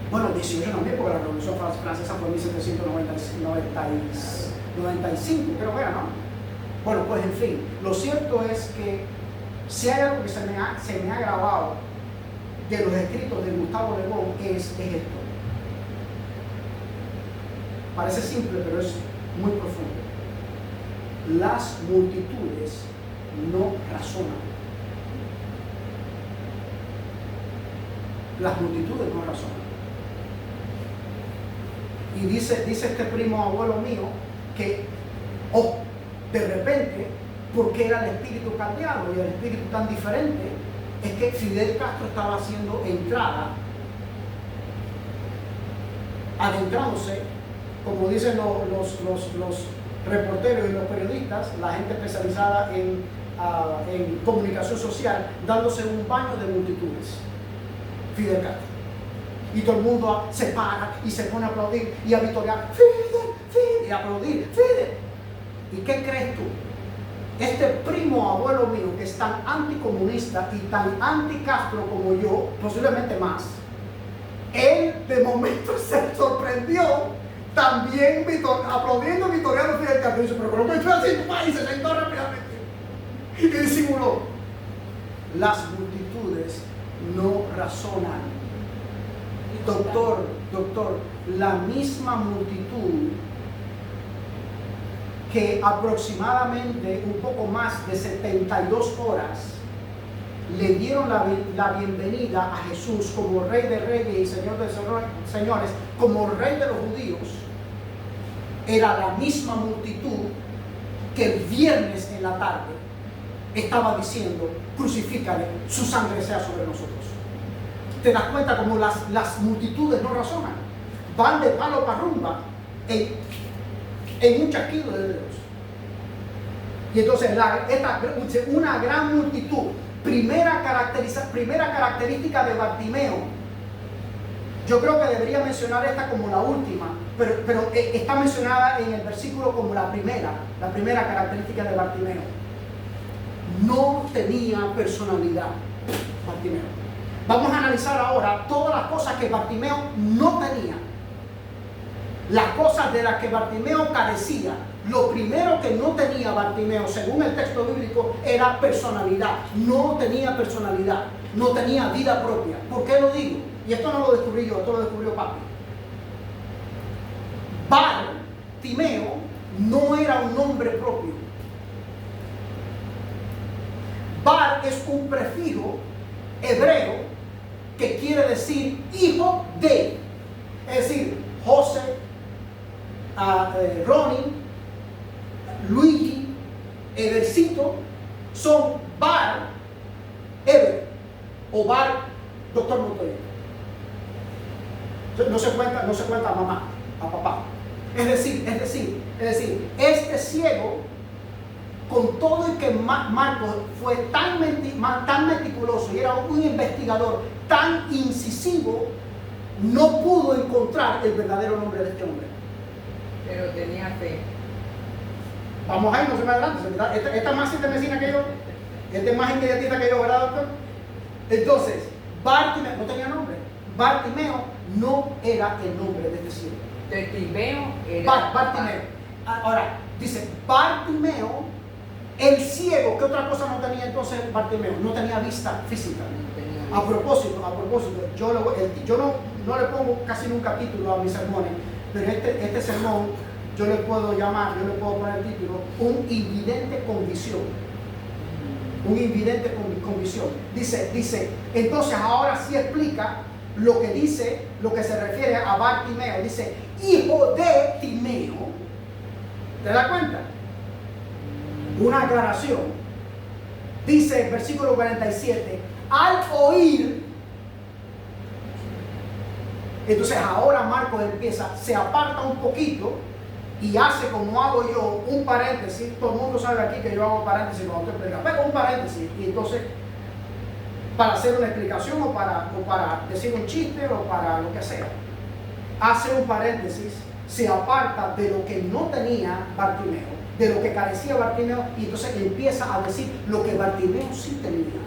Bueno, 18 también, porque la Revolución Francesa fue en 1795, creo que era, ¿no? Bueno, pues en fin, lo cierto es que si hay algo que se me ha grabado de los escritos de Gustavo Le Bon es esto. Parece simple, pero es muy profundo. Las multitudes no razonan. Las multitudes no razonan. Y dice este primo abuelo mío que, de repente, porque era el espíritu cambiado y el espíritu tan diferente, es que Fidel Castro estaba haciendo adentrándose, como dicen los reporteros y los periodistas, la gente especializada en comunicación social, dándose un baño de multitudes. Fidel Castro. Y todo el mundo se para y se pone a aplaudir y a vitorear, Fidel, Fidel, y a aplaudir, Fidel. ¿Y qué crees tú? Este primo abuelo mío, que es tan anticomunista y tan anti-Castro como yo, posiblemente más, él de momento se sorprendió también aplaudiendo y vitoreando a Fidel Castro. Y dice, pero ¿cómo estoy haciendo? Y se sentó rápidamente y disimuló. Las multitudes no razonan. Doctor, la misma multitud que aproximadamente un poco más de 72 horas le dieron la bienvenida a Jesús como Rey de Reyes y Señor de Señores, como Rey de los judíos, era la misma multitud que el viernes en la tarde estaba diciendo, crucifícale, su sangre sea sobre nosotros. Te das cuenta como las multitudes no razonan, van de palo para rumba en un chasquido de dedos. Y entonces una gran multitud, primera característica de Bartimeo, yo creo que debería mencionar esta como la última, pero está mencionada en el versículo como la primera característica de Bartimeo. No tenía personalidad, Bartimeo. Vamos a analizar ahora todas las cosas que Bartimeo no tenía. Las cosas de las que Bartimeo carecía. Lo primero que no tenía Bartimeo, según el texto bíblico, era personalidad. No tenía personalidad. No tenía vida propia. ¿Por qué lo digo? Y esto no lo descubrí yo, esto lo descubrió papi. Bartimeo no era un nombre propio. Bar es un prefijo hebreo que quiere decir hijo de. Es decir, José, Ronnie, Luigi, Evercito son Bar Ever o Bar Doctor Montoya. No se cuenta a mamá, a papá. Es decir, este ciego, con todo el que Marcos fue tan meticuloso y era un investigador tan incisivo, no pudo encontrar el verdadero nombre de este hombre. Pero tenía fe. Vamos a ir, no se me adelante. Esta es más científica que yo. Esta es más inmediatista que yo, ¿verdad, doctor? Entonces, Bartimeo no tenía nombre. Bartimeo no era el nombre de este ciego. Bartimeo era. Bartimeo. Ahora, dice Bartimeo, el ciego. ¿Qué otra cosa no tenía entonces Bartimeo? No tenía vista física. A propósito, yo no le pongo casi nunca título a mis sermones, pero este sermón yo le puedo poner el título, un invidente con visión. Un invidente con visión. Dice, entonces ahora sí explica lo que dice, lo que se refiere a Bartimeo. Dice, hijo de Timeo. ¿Te das cuenta? Una aclaración. Dice el versículo 47, al oír. Entonces ahora Marcos se aparta un poquito y hace como hago yo, un paréntesis. Todo el mundo sabe aquí que yo hago paréntesis cuando estoy predicando, pero un paréntesis. Y entonces para hacer una explicación o para decir un chiste o para lo que sea. Hace un paréntesis, se aparta de lo que no tenía Bartimeo, de lo que carecía Bartimeo, y entonces empieza a decir lo que Bartimeo sí tenía.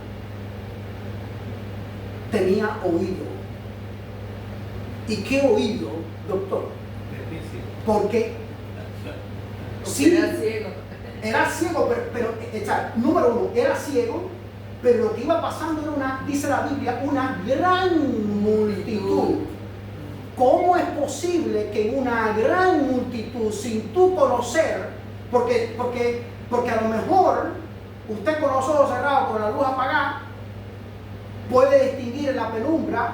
Tenía oído. ¿Y qué oído, doctor? Porque sí, Era ciego. era ciego, pero número uno, era ciego, pero lo que iba pasando era dice la Biblia, una gran multitud. ¿Cómo es posible que una gran multitud, sin tú conocer, porque a lo mejor usted con los ojos cerrados, con la luz apagada, puede distinguir en la penumbra,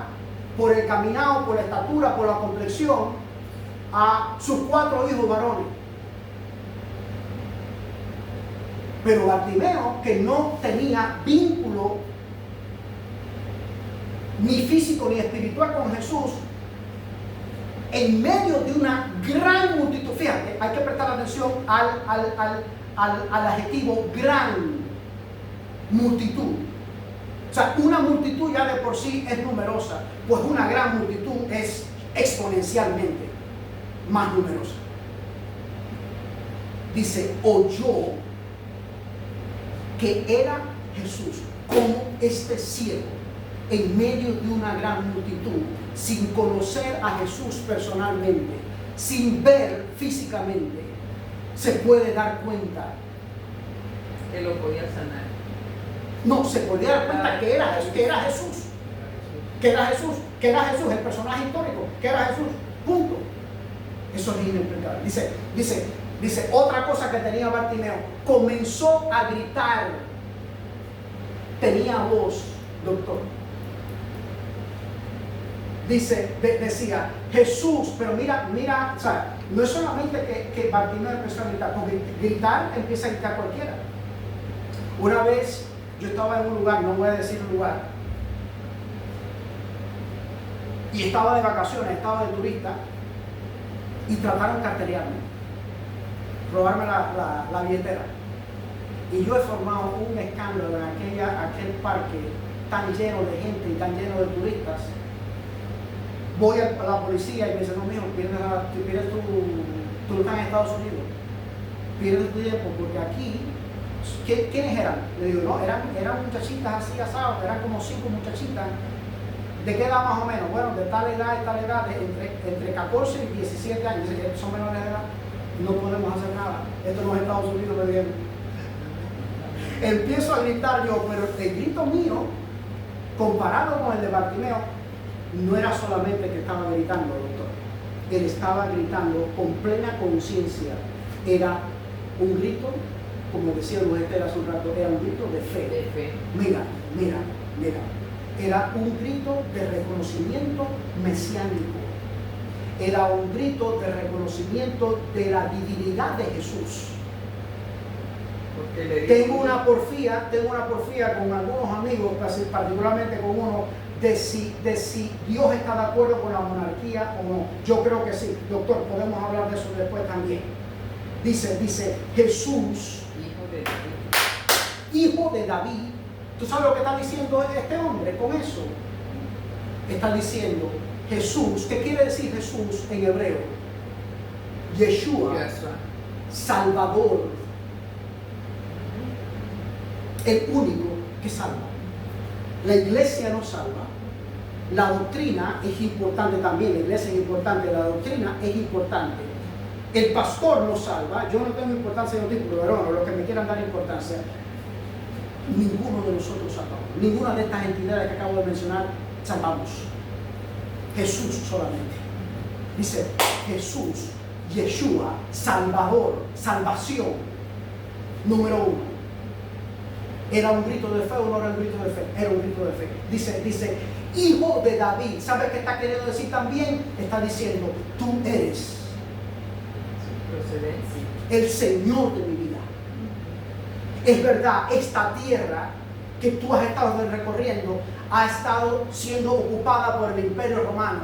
por el caminado, por la estatura, por la complexión, a sus 4 hijos varones? Pero Bartimeo, que no tenía vínculo ni físico ni espiritual con Jesús, en medio de una gran multitud, fíjate, hay que prestar atención al adjetivo gran multitud. O sea, una multitud ya de por sí es numerosa, pues una gran multitud es exponencialmente más numerosa. Dice, oyó que era Jesús como este ciego en medio de una gran multitud, sin conocer a Jesús personalmente, sin ver físicamente, se puede dar cuenta Que lo podía sanar. No, se podía dar cuenta que era Jesús, el personaje histórico, que era Jesús, punto. Eso es inexplicable. Dice otra cosa que tenía Bartimeo, comenzó a gritar, tenía voz, doctor. Decía Jesús, pero mira, o sea, no es solamente que Bartimeo empezó a gritar, porque gritar empieza a gritar cualquiera. Una vez yo estaba en un lugar, no voy a decir un lugar, y estaba de vacaciones, estaba de turista, y trataron de cartelearme, robarme la billetera. Y yo he formado un escándalo en aquel parque tan lleno de gente y tan lleno de turistas. Voy a la policía y me dicen, no, mijo, pierdes tú estás en Estados Unidos, pierdes tu tiempo, porque aquí, ¿quiénes eran? Le digo, no, eran muchachitas así asadas, eran como 5 muchachitas. ¿De qué edad más o menos? Bueno, de tal edad, entre 14 y 17 años. Dice que son menores de edad, no podemos hacer nada. Esto no es Estados Unidos, me dijeron. Empiezo a gritar yo, pero el grito mío, comparado con el de Bartimeo, no era solamente que estaba gritando, doctor. Él estaba gritando con plena conciencia. Era un grito, como decía Luis Esther hace un rato, era un grito de fe. De fe. Mira. Era un grito de reconocimiento mesiánico. Era un grito de reconocimiento de la divinidad de Jesús. Tengo una porfía con algunos amigos, particularmente con uno, de si Dios está de acuerdo con la monarquía o no. Yo creo que sí. Doctor, podemos hablar de eso después también. Dice Jesús, hijo de David. ¿Tú sabes lo que está diciendo este hombre con eso? Está diciendo Jesús. ¿Qué quiere decir Jesús en hebreo? Yeshua, Salvador. El único que salva. La iglesia no salva. La doctrina es importante también. La iglesia es importante. La doctrina es importante. El pastor no salva. Yo no tengo importancia en un título, pero los que me quieran dar importancia. Ninguno de nosotros salvamos. Ninguna de estas entidades que acabo de mencionar salvamos. Jesús solamente. Dice Jesús, Yeshua, Salvador, salvación. Número 1. ¿Era un grito de fe o no era un grito de fe? Era un grito de fe. Dice, hijo de David. ¿Sabe qué está queriendo decir también? Está diciendo, tú eres el Señor de mi vida. Es verdad, esta tierra que tú has estado recorriendo ha estado siendo ocupada por el Imperio Romano,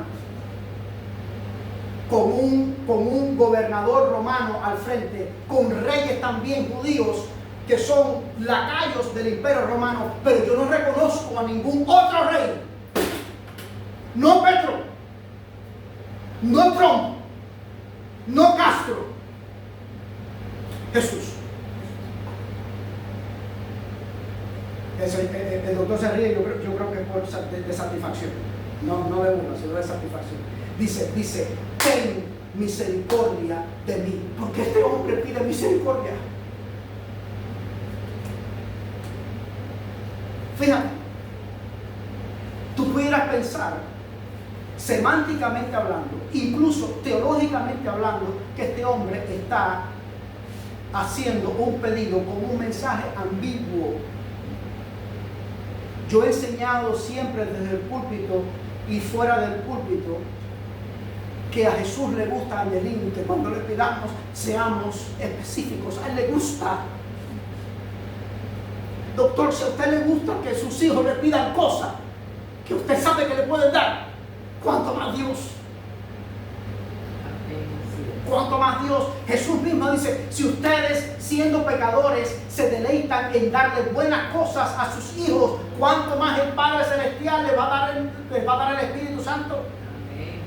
con un gobernador romano al frente, con reyes también judíos que son lacayos del Imperio Romano, pero yo no reconozco a ningún otro rey. No Petro, no Trump, no Castro, Jesús. El doctor se ríe, yo creo que es por de satisfacción, no de burla, sino de satisfacción. Dice, ten misericordia de mí, porque este hombre pide misericordia. Fíjate, tú pudieras pensar, semánticamente hablando, incluso teológicamente hablando, que este hombre está haciendo un pedido con un mensaje ambiguo. Yo he enseñado siempre desde el púlpito y fuera del púlpito que a Jesús le gusta Angelín, que cuando le pidamos seamos específicos. A él le gusta. Doctor, si a usted le gusta que sus hijos le pidan cosas que usted sabe que le pueden dar, ¿cuánto más Dios? ¿Cuánto más Dios? Jesús mismo dice, si ustedes siendo pecadores se deleitan en darle buenas cosas a sus hijos, ¿cuánto más el Padre Celestial les va a dar el Espíritu Santo? Amén.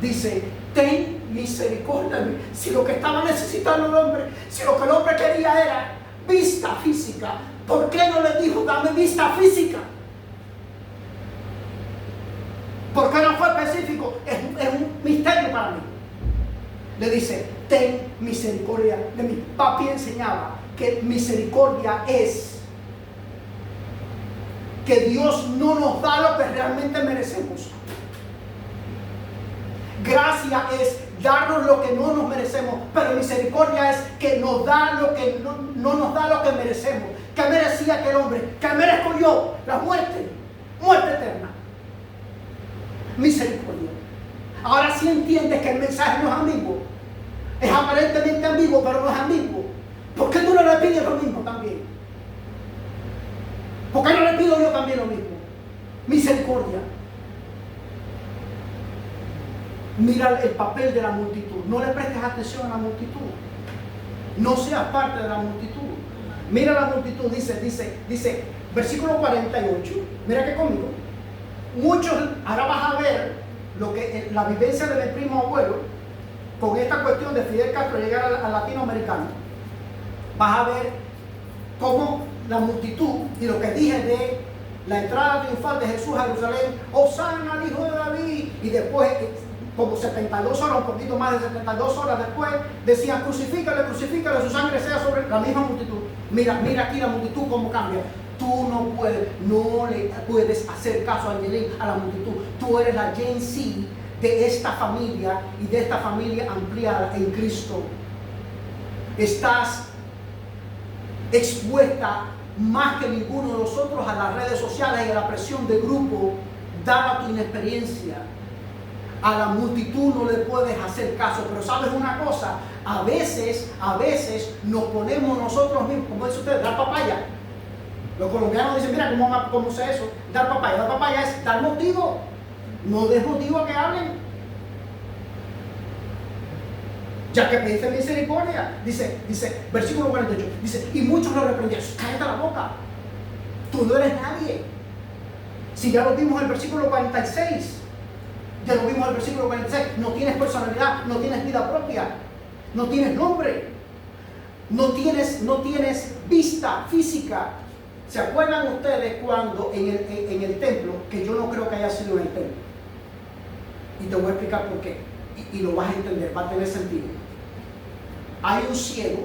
Dice, ten misericordia de mí. Si lo que estaba necesitando el hombre, si lo que el hombre quería era vista física, ¿por qué no le dijo, dame vista física? ¿Por qué no fue específico? Es un misterio para mí. Le dice, ten misericordia de mí. Papi enseñaba que misericordia es que Dios no nos da lo que realmente merecemos. Gracia es darnos lo que no nos merecemos, pero misericordia es que nos da lo que no nos da lo que merecemos. ¿Qué merecía aquel hombre? ¿Qué merezco yo? La muerte eterna. Misericordia. Ahora sí entiendes que el mensaje no es ambiguo. Es aparentemente ambiguo, pero no es ambiguo. ¿Por qué tú no le pides lo mismo también? ¿Por qué no le pido yo también lo mismo? Misericordia. Mira el papel de la multitud. No le prestes atención a la multitud. No seas parte de la multitud. Mira la multitud, dice, versículo 48. Mira que conmigo. Muchos, ahora vas a ver lo que la vivencia de mi primo abuelo con esta cuestión de Fidel Castro llegar al latinoamericano. Vas a ver cómo la multitud y lo que dije de la entrada triunfal de Jesús a Jerusalén, Hosana al hijo de David, y después como 72 horas, un poquito más de 72 horas después, decían crucifícale, su sangre sea sobre la misma multitud. Mira aquí la multitud cómo cambia. Tú no le puedes hacer caso a la multitud. Tú eres la Gen Z de esta familia y de esta familia ampliada en Cristo. Estás expuesta más que ninguno de nosotros a las redes sociales y a la presión de grupo, dada tu inexperiencia. A la multitud no le puedes hacer caso, pero sabes una cosa, a veces nos ponemos nosotros mismos, como dice usted, dar papaya. Los colombianos dicen, mira, ¿cómo se eso? Dar papaya. Dar papaya es dar motivo. No des motivo a que hablen. Ya que pediste misericordia, dice, versículo 48, dice, y muchos lo reprendieron. Cállate la boca. Tú no eres nadie. Si ya lo vimos en el versículo 46. Ya lo vimos en el versículo 46. No tienes personalidad, no tienes vida propia, no tienes nombre, no tienes vista física. ¿Se acuerdan ustedes cuando en el templo, que yo no creo que haya sido en el templo? Y te voy a explicar por qué. Y lo vas a entender, va a tener sentido. Hay un ciego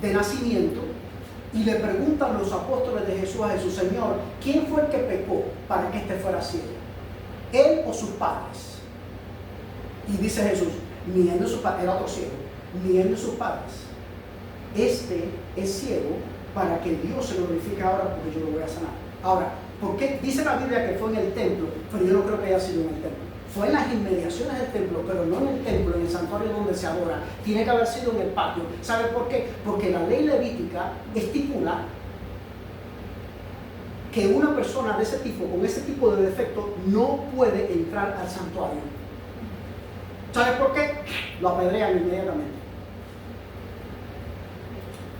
de nacimiento y le preguntan los apóstoles de Jesús a Jesús, Señor, ¿quién fue el que pecó para que éste fuera ciego? ¿Él o sus padres? Y dice Jesús, ni él ni sus padres, era otro ciego, ni él ni sus padres. Este es ciego para que Dios se glorifique ahora, porque yo lo voy a sanar. Ahora, ¿por qué? Dice la Biblia que fue en el templo, pero yo no creo que haya sido en el templo. Fue en las inmediaciones del templo, pero no en el templo, en el santuario donde se adora. Tiene que haber sido en el patio. ¿Sabe por qué? Porque la ley levítica estipula que una persona de ese tipo, con ese tipo de defecto, no puede entrar al santuario. ¿Sabe por qué? Lo apedrean inmediatamente.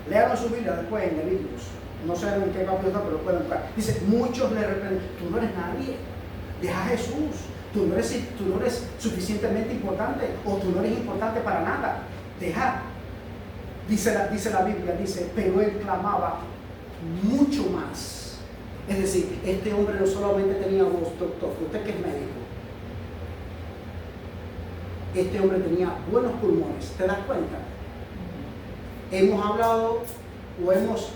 Léalo en su Biblia después en Levíticos. No sé en qué capítulo está, pero lo pueden buscar. Dice, muchos le reprenden, tú no eres nadie. Deja a Jesús. Tú no eres suficientemente importante, o tú no eres importante para nada. Deja. Dice la Biblia, dice, pero él clamaba mucho más. Es decir, este hombre no solamente tenía voz, doctor, usted que es médico. Este hombre tenía buenos pulmones, ¿te das cuenta? Hemos hablado o hemos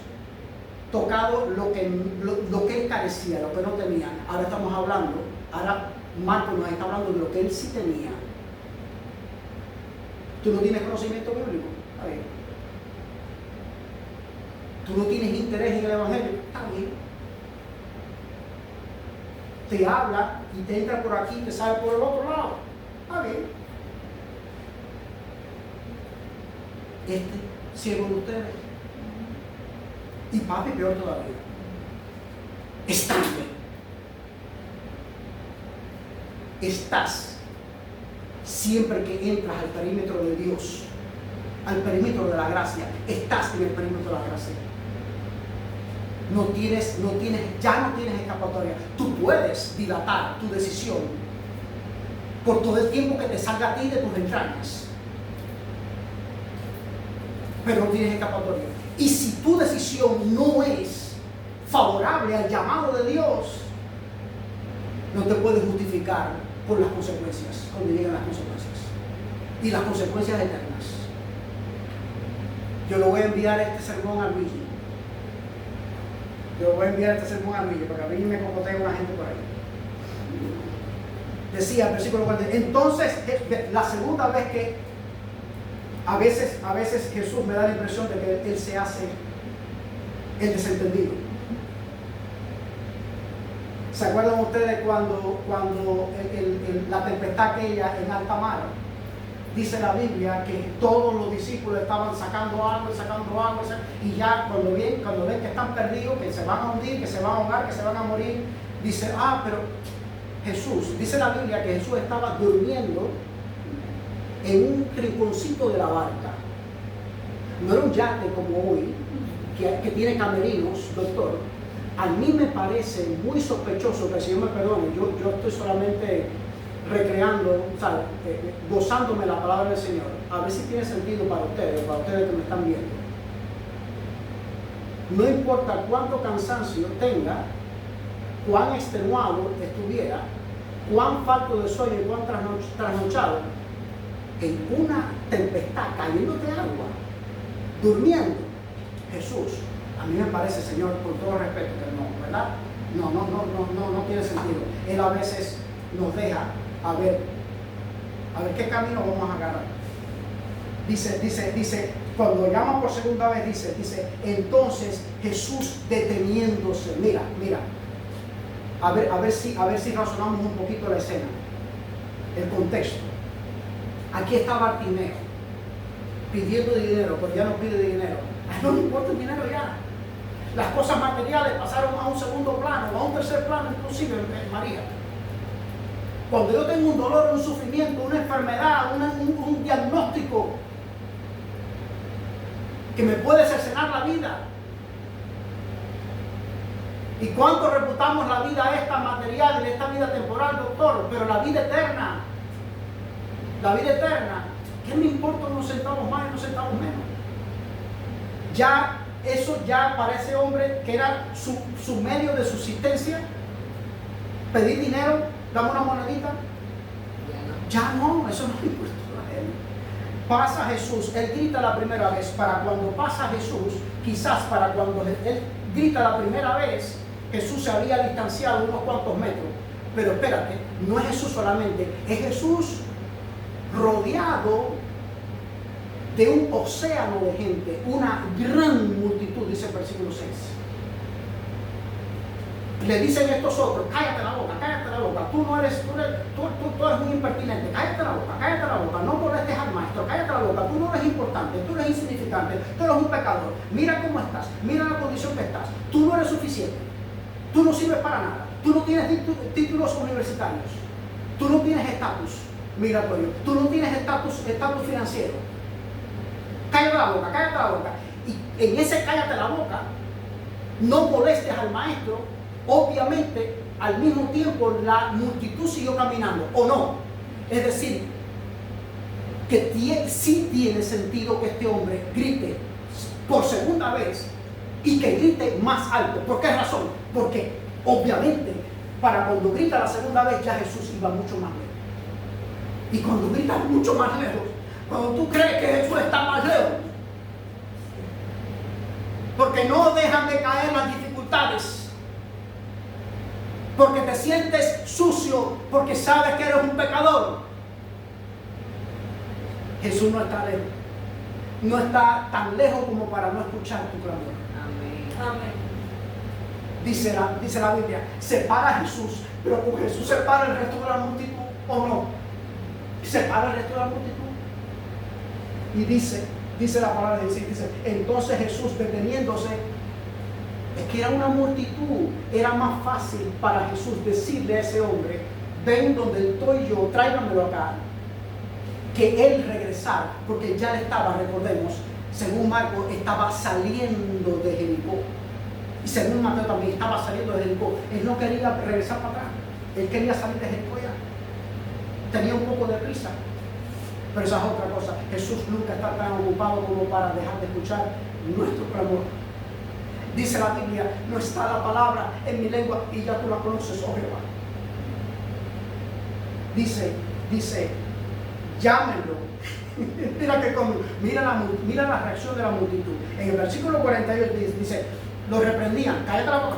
tocado lo que él carecía, lo que no tenía. Ahora estamos hablando, ahora Marco nos está hablando de lo que él sí tenía. Tú no tienes conocimiento bíblico, está bien. Tú no tienes interés en el Evangelio, está bien. Te habla y te entra por aquí y te sale por el otro lado, está bien. Este ciego de ustedes. Y papi, peor todavía. Estás siempre que entras al perímetro de Dios, al perímetro de la gracia, estás en el perímetro de la gracia. Ya no tienes escapatoria. Tú puedes dilatar tu decisión por todo el tiempo que te salga a ti de tus entrañas, pero no tienes escapatoria. Y si tu decisión no es favorable al llamado de Dios, no te puedes justificar por las consecuencias, cuando lleguen las consecuencias. Y las consecuencias eternas. Yo le voy a enviar este sermón a Luigi. Para que Luigi me cocotee una gente por ahí. Decía el versículo 40. Entonces, la segunda vez que a veces Jesús me da la impresión de que Él se hace el desentendido. ¿Se acuerdan ustedes cuando la tempestad aquella en alta mar? Dice la Biblia que todos los discípulos estaban sacando agua, y ya cuando ven que están perdidos, que se van a hundir, que se van a ahogar, que se van a morir, dice, pero Jesús, dice la Biblia que Jesús estaba durmiendo en un rinconcito de la barca. No era un yate como hoy, que tiene camerinos, doctor. A mí me parece muy sospechoso, que el Señor me perdone, yo estoy solamente recreando, gozándome la palabra del Señor, a ver si tiene sentido para ustedes que me están viendo. No importa cuánto cansancio tenga, cuán extenuado estuviera, cuán falto de sueño y cuán trasnochado, en una tempestad, cayéndote agua, durmiendo, Jesús, a mí me parece, Señor, con todo respeto, que no, ¿verdad? No tiene sentido. Él a veces nos deja a ver qué camino vamos a agarrar. Dice, cuando llama por segunda vez, dice, entonces Jesús deteniéndose, mira, a ver si razonamos un poquito la escena, el contexto. Aquí está Bartimeo pidiendo dinero, pero ya no pide dinero. No le importa el dinero ya. Las cosas materiales pasaron a un segundo plano, a un tercer plano, inclusive María. Cuando yo tengo un dolor, un sufrimiento, una enfermedad, un diagnóstico que me puede cercenar la vida. ¿Y cuánto reputamos la vida esta material y esta vida temporal, doctor? Pero la vida eterna, ¿qué me importa unos centavos más y unos centavos menos? Eso para ese hombre que era su medio de subsistencia, pedir dinero, dame una monedita, ya no, eso no le importa a él. Pasa Jesús, él grita la primera vez. Para cuando pasa Jesús, quizás para cuando él grita la primera vez, Jesús se había distanciado unos cuantos metros. Pero espérate, no es Jesús solamente, es Jesús rodeado de un océano de gente, una gran multitud, dice el versículo 6. Le dicen estos otros, cállate la boca, tú eres muy impertinente, cállate la boca, no molestes al maestro, cállate la boca, tú no eres importante, tú eres insignificante, tú eres un pecador, mira cómo estás, mira la condición que estás, tú no eres suficiente, tú no sirves para nada, tú no tienes títulos universitarios, tú no tienes estatus migratorio, tú no tienes estatus financiero. Cállate la boca. y en ese cállate la boca, no molestes al maestro, obviamente al mismo tiempo la multitud siguió caminando, ¿o no? Es decir, que sí tiene sentido que este hombre grite por segunda vez y que grite más alto. ¿Por qué razón? Porque obviamente para cuando grita la segunda vez ya Jesús iba mucho más lejos. Y cuando grita mucho más lejos, cuando tú crees que Jesús está más lejos, porque no dejan de caer las dificultades, porque te sientes sucio, porque sabes que eres un pecador. Jesús no está lejos, no está tan lejos como para no escuchar tu clamor. Amén. Dice la Biblia, separa a Jesús, pero con Jesús separa el resto de la multitud, ¿o no? Separa el resto de la multitud. Y dice la palabra, dice, entonces Jesús deteniéndose, es que era una multitud, era más fácil para Jesús decirle a ese hombre, ven donde estoy yo, tráigamelo acá, que él regresara, porque ya le estaba, recordemos, según Marcos, estaba saliendo de Jericó. Y según Mateo también estaba saliendo de Jericó. Él no quería regresar para atrás, él quería salir de Jericó ya. Tenía un poco de prisa. Pero esa es otra cosa. Jesús nunca está tan ocupado como para dejar de escuchar nuestro clamor. Dice la Biblia, no está la palabra en mi lengua y ya tú la conoces, oh Jehová. Dice, llámenlo. mira la reacción de la multitud. En el versículo 48 dice, lo reprendían, cállate la boca,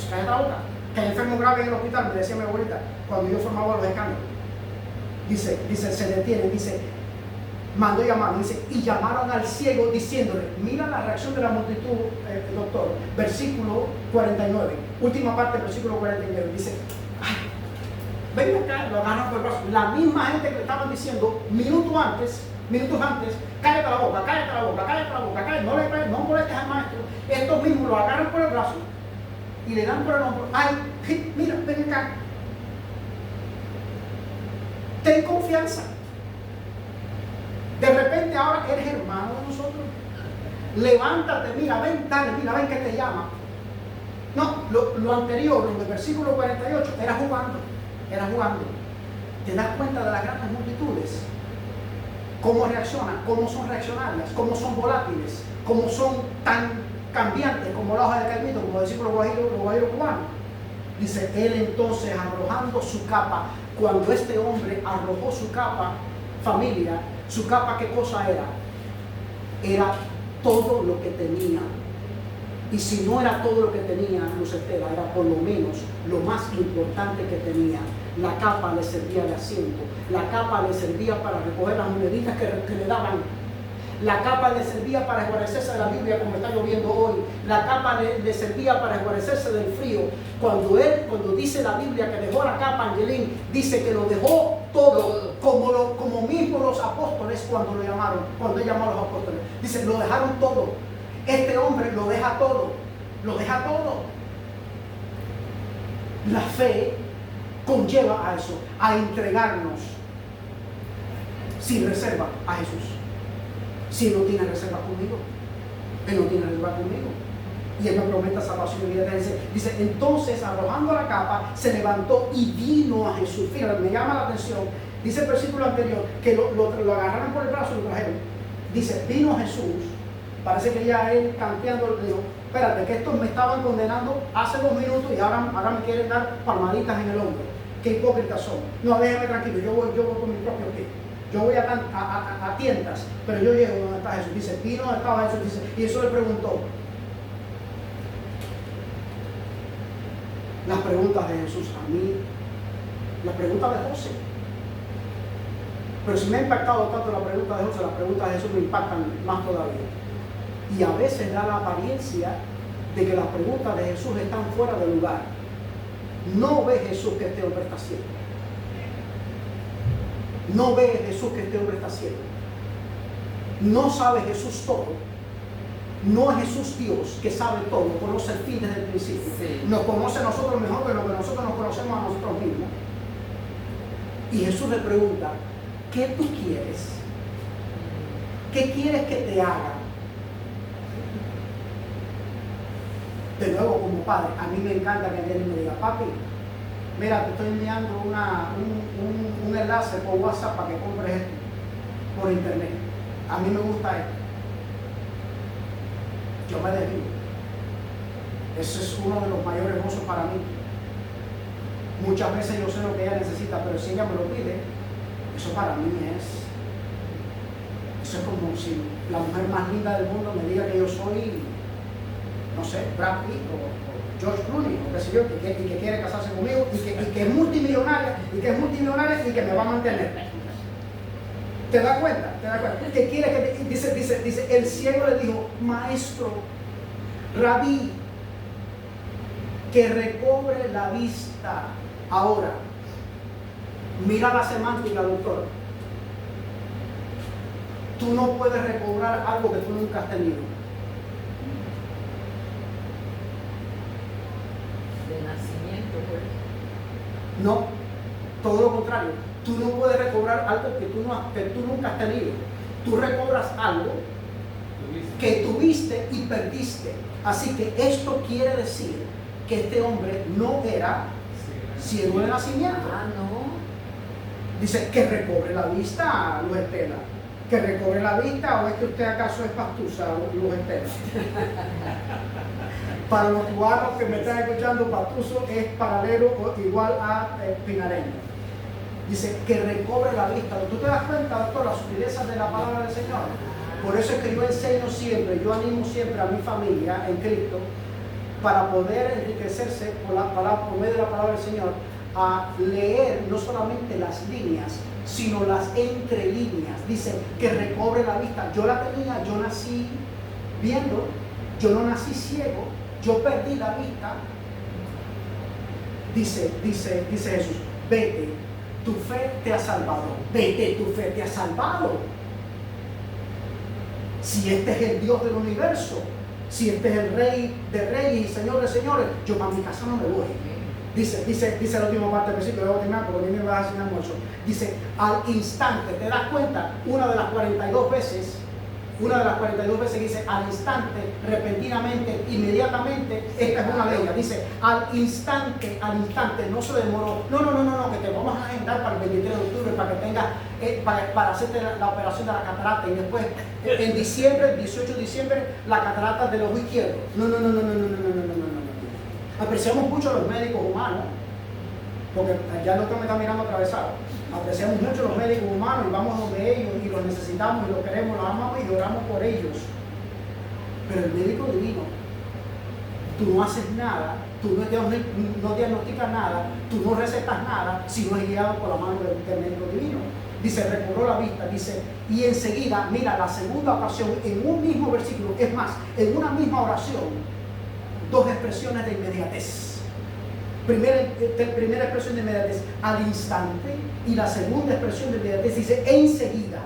cállate la boca. Que hay enfermo grave en el hospital, me decía mi abuelita, cuando yo formaba los escándalos. Dice, se detienen, dice, mandó llamar, dice, y llamaron al ciego diciéndole, mira la reacción de la multitud, doctor, versículo 49, última parte del versículo 49, dice, ay, ven acá, lo agarran por el brazo. La misma gente que le estaban diciendo minutos antes, cállate la boca, no molestes al maestro. Estos mismos lo agarran por el brazo y le dan por el hombro, ay, mira, ven acá. Ten confianza. De repente ahora eres hermano de nosotros. Levántate, mira, ven que te llama. No, lo anterior, lo del versículo 48, era jugando. ¿Te das cuenta de las grandes multitudes? ¿Cómo reaccionan? ¿Cómo son reaccionarias? ¿Cómo son volátiles? ¿Cómo son tan cambiantes como la hoja de caimito, como el versículo guajiro cubano? Dice, él entonces arrojando su capa, cuando este hombre arrojó su capa, familia, su capa, ¿qué cosa era? Era todo lo que tenía. Y si no era todo lo que tenía Luz Estela, era por lo menos lo más importante que tenía. La capa le servía de asiento, la capa le servía para recoger las moneditas que le daban, la capa le servía para esguarecerse de la Biblia como está lloviendo hoy, la capa le servía para esguarecerse del frío. Cuando dice la Biblia que dejó la capa, Angelín, dice que lo dejó todo, como mismo los apóstoles cuando él llamó a los apóstoles, dice, lo dejaron todo. Este hombre lo deja todo. La fe conlleva a eso, a entregarnos sin reserva a Jesús. Si Él no tiene reserva conmigo, Él no tiene reserva conmigo. Y Él me promete salvación y vida. Dice, entonces arrojando la capa, se levantó y vino a Jesús. Fíjate, me llama la atención. Dice el versículo anterior que lo agarraron por el brazo y lo trajeron. Dice, vino Jesús. Parece que ya él canteando le dijo, espérate, que estos me estaban condenando hace 2 minutos y ahora me quieren dar palmaditas en el hombro. Qué hipócritas son. No, déjame tranquilo, yo voy con mi propio pie. Yo voy a tiendas, pero yo llego donde está Jesús. Dice, vino donde estaba Jesús, dice, y eso le preguntó. Las preguntas de Jesús a mí, las preguntas de José. Pero si me ha impactado tanto la pregunta de José, las preguntas de Jesús me impactan más todavía. Y a veces da la apariencia de que las preguntas de Jesús están fuera de lugar. No ve Jesús que este hombre está ciego. No ve Jesús que este hombre está ciego. No sabe Jesús todo. No es Jesús Dios que sabe todo, conoce el fin desde el principio. Sí. Nos conoce a nosotros mejor que lo que nosotros nos conocemos a nosotros mismos. Y Jesús le pregunta, ¿qué tú quieres? ¿Qué quieres que te haga? De nuevo, como padre, a mí me encanta que alguien me diga, papi, mira, te estoy enviando un enlace por WhatsApp para que compres esto por internet. A mí me gusta esto. Yo me desvío. Ese es uno de los mayores gozos para mí. Muchas veces yo sé lo que ella necesita, pero si ella me lo pide, eso para mí es... Eso es como si la mujer más linda del mundo me diga que yo soy, no sé, Brad Pitt o George Clooney, o qué sé yo, y que quiere casarse conmigo, y que es multimillonaria, y que me va a mantener. ¿Te das cuenta? ¿Te das cuenta? Que quiere que dice, el ciego le dijo, maestro, rabí, que recobre la vista. Ahora, mira la semántica, doctor. Tú no puedes recobrar algo que tú nunca has tenido. De nacimiento, pues. No, todo lo contrario. Tú no puedes recobrar algo que tú nunca has tenido. Tú recobras algo que tuviste y perdiste. Así que esto quiere decir que este hombre no era ciego de nacimiento. Ah, no. Dice que recobre la vista, Luz Estela. Que recobre la vista, o es que usted acaso es pastusa, Luz Estela. Para los cubanos que me están escuchando, pastuso es paralelo o igual a pinareño. Dice que recobre la vista. ¿Tú te das cuenta, doctor, la sutileza de la palabra del Señor? Por eso es que yo enseño siempre, yo animo siempre a mi familia en Cristo para poder enriquecerse por medio de la palabra del Señor, a leer no solamente las líneas, sino las entrelíneas. Dice que recobre la vista. Yo la tenía, yo nací viendo, yo no nací ciego, yo perdí la vista. Dice Jesús, vete, tu fe te ha salvado. Vete, tu fe te ha salvado. Si este es el Dios del universo, si este es el Rey de reyes y Señor de señores, yo para mi casa no me voy. Dice la última parte del versículo, voy a terminar porque a mí me vas a hacer almuerzo. Dice, al instante, ¿te das cuenta? Una de las 42 veces dice al instante, repentinamente, inmediatamente. Esta es una de ellas. Dice, al instante, no se demoró. No, que te vamos a agendar para el 23 de octubre para que tengas, para hacerte la operación de la catarata, y después en diciembre, el 18 de diciembre, la catarata del ojo izquierdo. No. Apreciamos mucho a los médicos humanos, porque ya el doctor me está mirando atravesado. Apreciamos mucho a los médicos humanos y vamos donde ellos y los necesitamos y los queremos, los amamos y oramos por ellos. Pero el médico divino, tú no haces nada, tú no diagnosticas nada, tú no recetas nada si no es guiado por la mano del médico divino. Dice, recobró la vista, dice, y enseguida, mira, la segunda ocasión, en un mismo versículo, es más, en una misma oración, dos expresiones de inmediatez. Primera expresión de inmediatez, al instante, y la segunda expresión de inmediatez dice enseguida.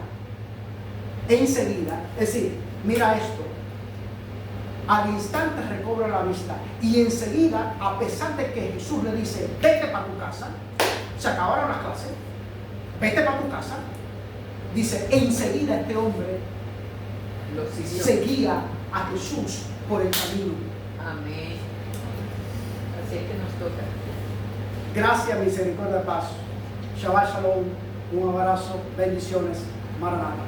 Enseguida, es decir, mira esto, al instante recobra la vista, y enseguida, a pesar de que Jesús le dice, vete para tu casa, se acabaron las clases, vete para tu casa, dice, enseguida este hombre seguía a Jesús por el camino. Amén. Así es que nos toca. Gracias, misericordia, paz. Shabbat shalom, un abrazo, bendiciones, Maranatha.